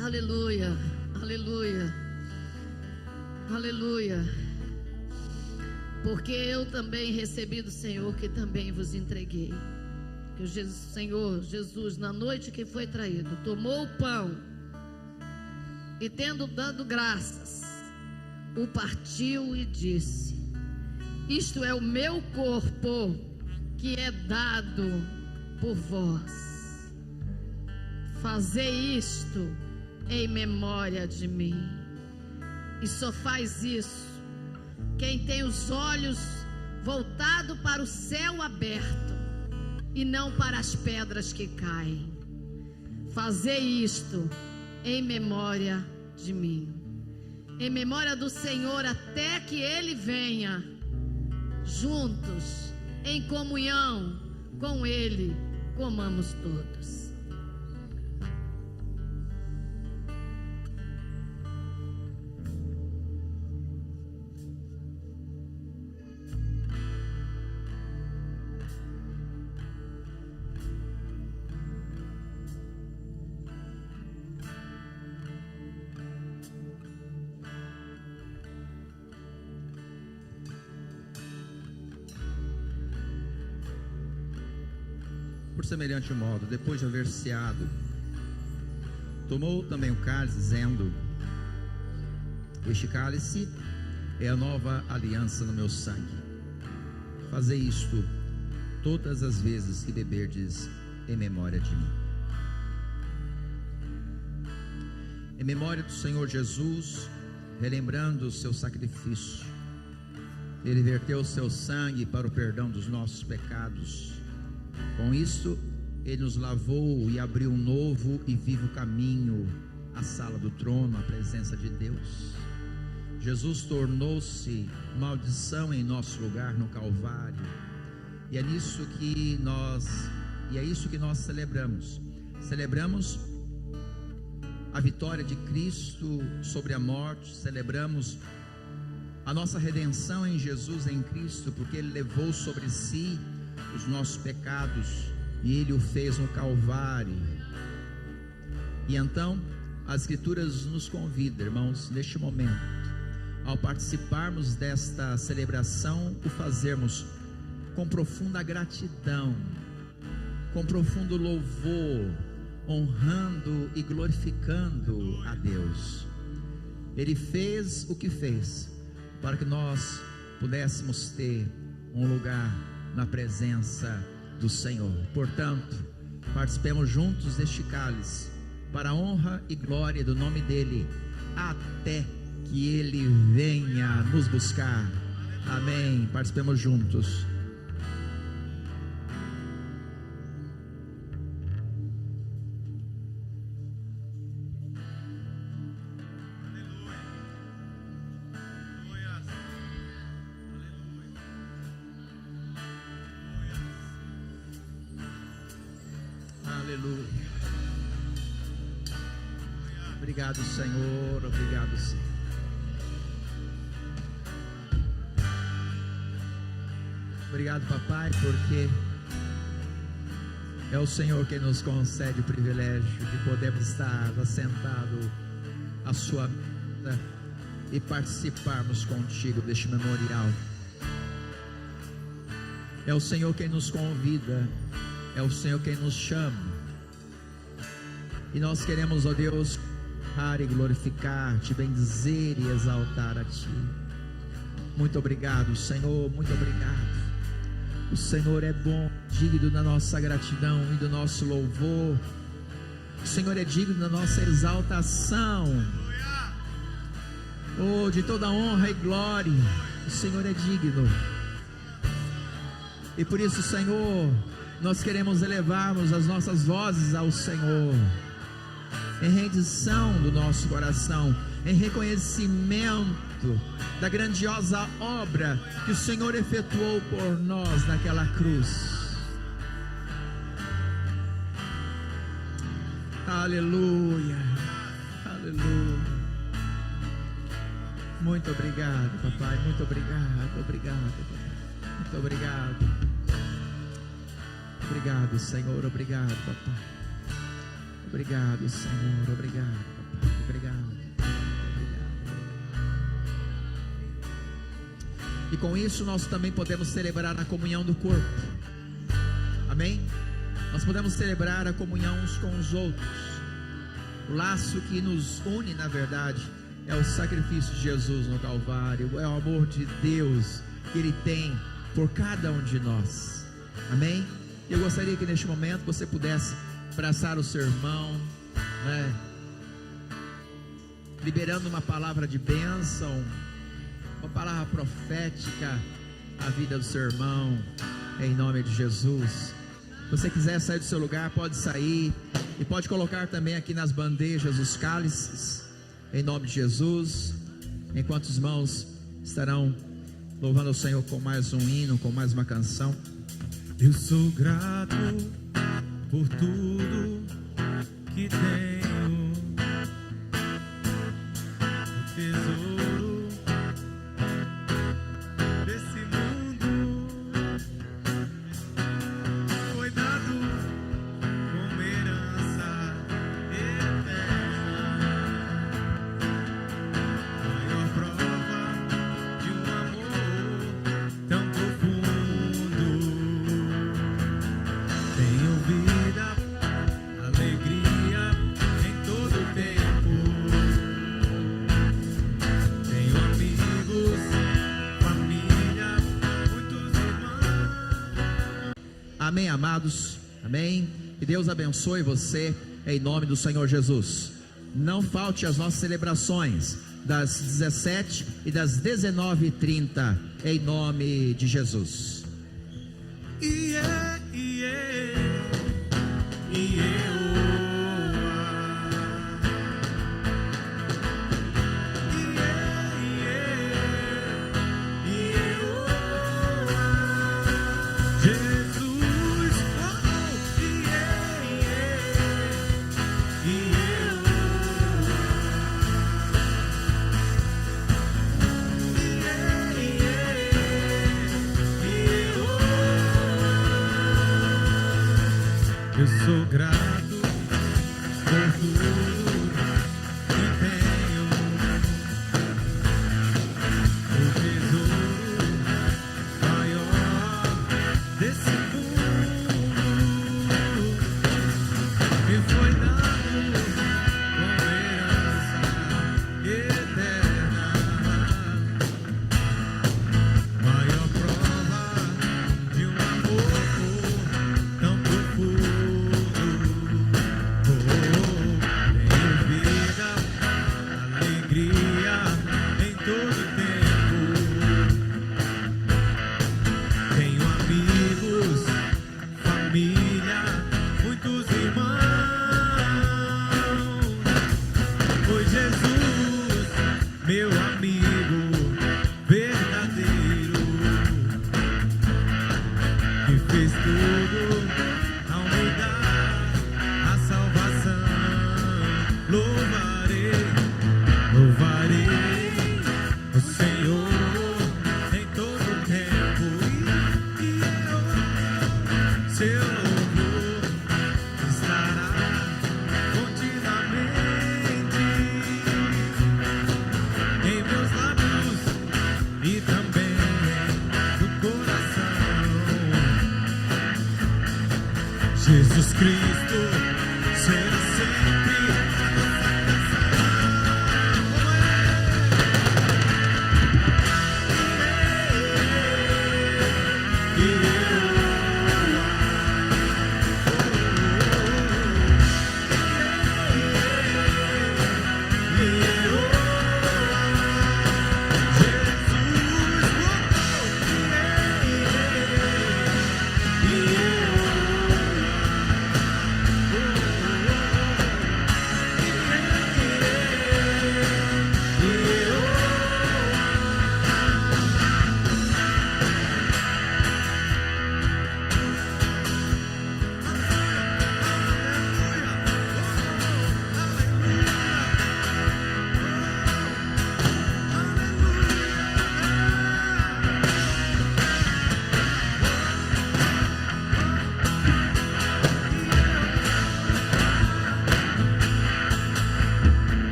Aleluia. Aleluia. Aleluia. Porque eu também recebi do Senhor que também vos entreguei. Que o Senhor Jesus, na noite que foi traído, tomou o pão e, tendo dado graças, o partiu e disse: isto é o meu corpo que é dado por vós. Fazei isto em memória de mim. E só faz isso quem tem os olhos voltados para o céu aberto e não para as pedras que caem. Fazei isto em memória de mim. Em memória do Senhor até que Ele venha. Juntos, em comunhão com Ele, comamos todos. Por semelhante modo, depois de haver ceado, tomou também o cálice, dizendo: este cálice é a nova aliança no meu sangue. Fazei isto todas as vezes que beberdes em memória de mim. Em memória do Senhor Jesus, relembrando o seu sacrifício, Ele verteu o seu sangue para o perdão dos nossos pecados. Com isso, Ele nos lavou e abriu um novo e vivo caminho à sala do trono, à presença de Deus. Jesus tornou-se maldição em nosso lugar no Calvário. E é isso que nós celebramos. Celebramos a vitória de Cristo sobre a morte, celebramos a nossa redenção em Jesus, em Cristo, porque Ele levou sobre si os nossos pecados e Ele o fez no Calvário. E então as Escrituras nos convidam, irmãos, neste momento, ao participarmos desta celebração, o fazermos com profunda gratidão, com profundo louvor, honrando e glorificando a Deus. Ele fez o que fez para que nós pudéssemos ter um lugar na presença do Senhor. Portanto, participemos juntos deste cálice, para a honra e glória do nome dEle, até que Ele venha nos buscar. Amém. Participemos juntos. Aleluia. Obrigado, Senhor. Obrigado, Senhor. Obrigado, papai, porque é o Senhor quem nos concede o privilégio de podermos estar assentado à sua mesa e participarmos contigo deste memorial. É o Senhor quem nos convida, é o Senhor quem nos chama. E nós queremos, ó Deus, honrar e glorificar, te bendizer e exaltar a Ti. Muito obrigado, Senhor, muito obrigado. O Senhor é bom, digno da nossa gratidão e do nosso louvor. O Senhor é digno da nossa exaltação. Oh, de toda honra e glória, o Senhor é digno. E por isso, Senhor, nós queremos elevarmos as nossas vozes ao Senhor, em rendição do nosso coração, em reconhecimento da grandiosa obra que o Senhor efetuou por nós naquela cruz. Aleluia, aleluia. Muito obrigado, papai, muito obrigado, obrigado, papai. Muito obrigado. Obrigado, Senhor, obrigado, papai. Obrigado, Senhor, obrigado, papai, obrigado. E com isso nós também podemos celebrar a comunhão do corpo. Amém? Nós podemos celebrar a comunhão uns com os outros. O laço que nos une, na verdade, é o sacrifício de Jesus no Calvário. É o amor de Deus que Ele tem por cada um de nós. Amém? Eu gostaria que neste momento você pudesse abraçar o seu irmão, né? Liberando uma palavra de bênção, uma palavra profética à vida do seu irmão, em nome de Jesus. Se você quiser sair do seu lugar, pode sair, e pode colocar também aqui nas bandejas os cálices, em nome de Jesus, enquanto os irmãos estarão louvando ao Senhor com mais um hino, com mais uma canção. Eu sou grato por tudo que tenho, o tesouro desse mundo foi dado como herança eterna, maior prova de um amor tão profundo. Tenho vida, alegria em todo tempo. Tenho amigos, família, muitos irmãos. Amém, amados, amém. Que Deus abençoe você em nome do Senhor Jesus. Não falte as nossas celebrações das 17 e das 19h30 em nome de Jesus. Jesus, por tudo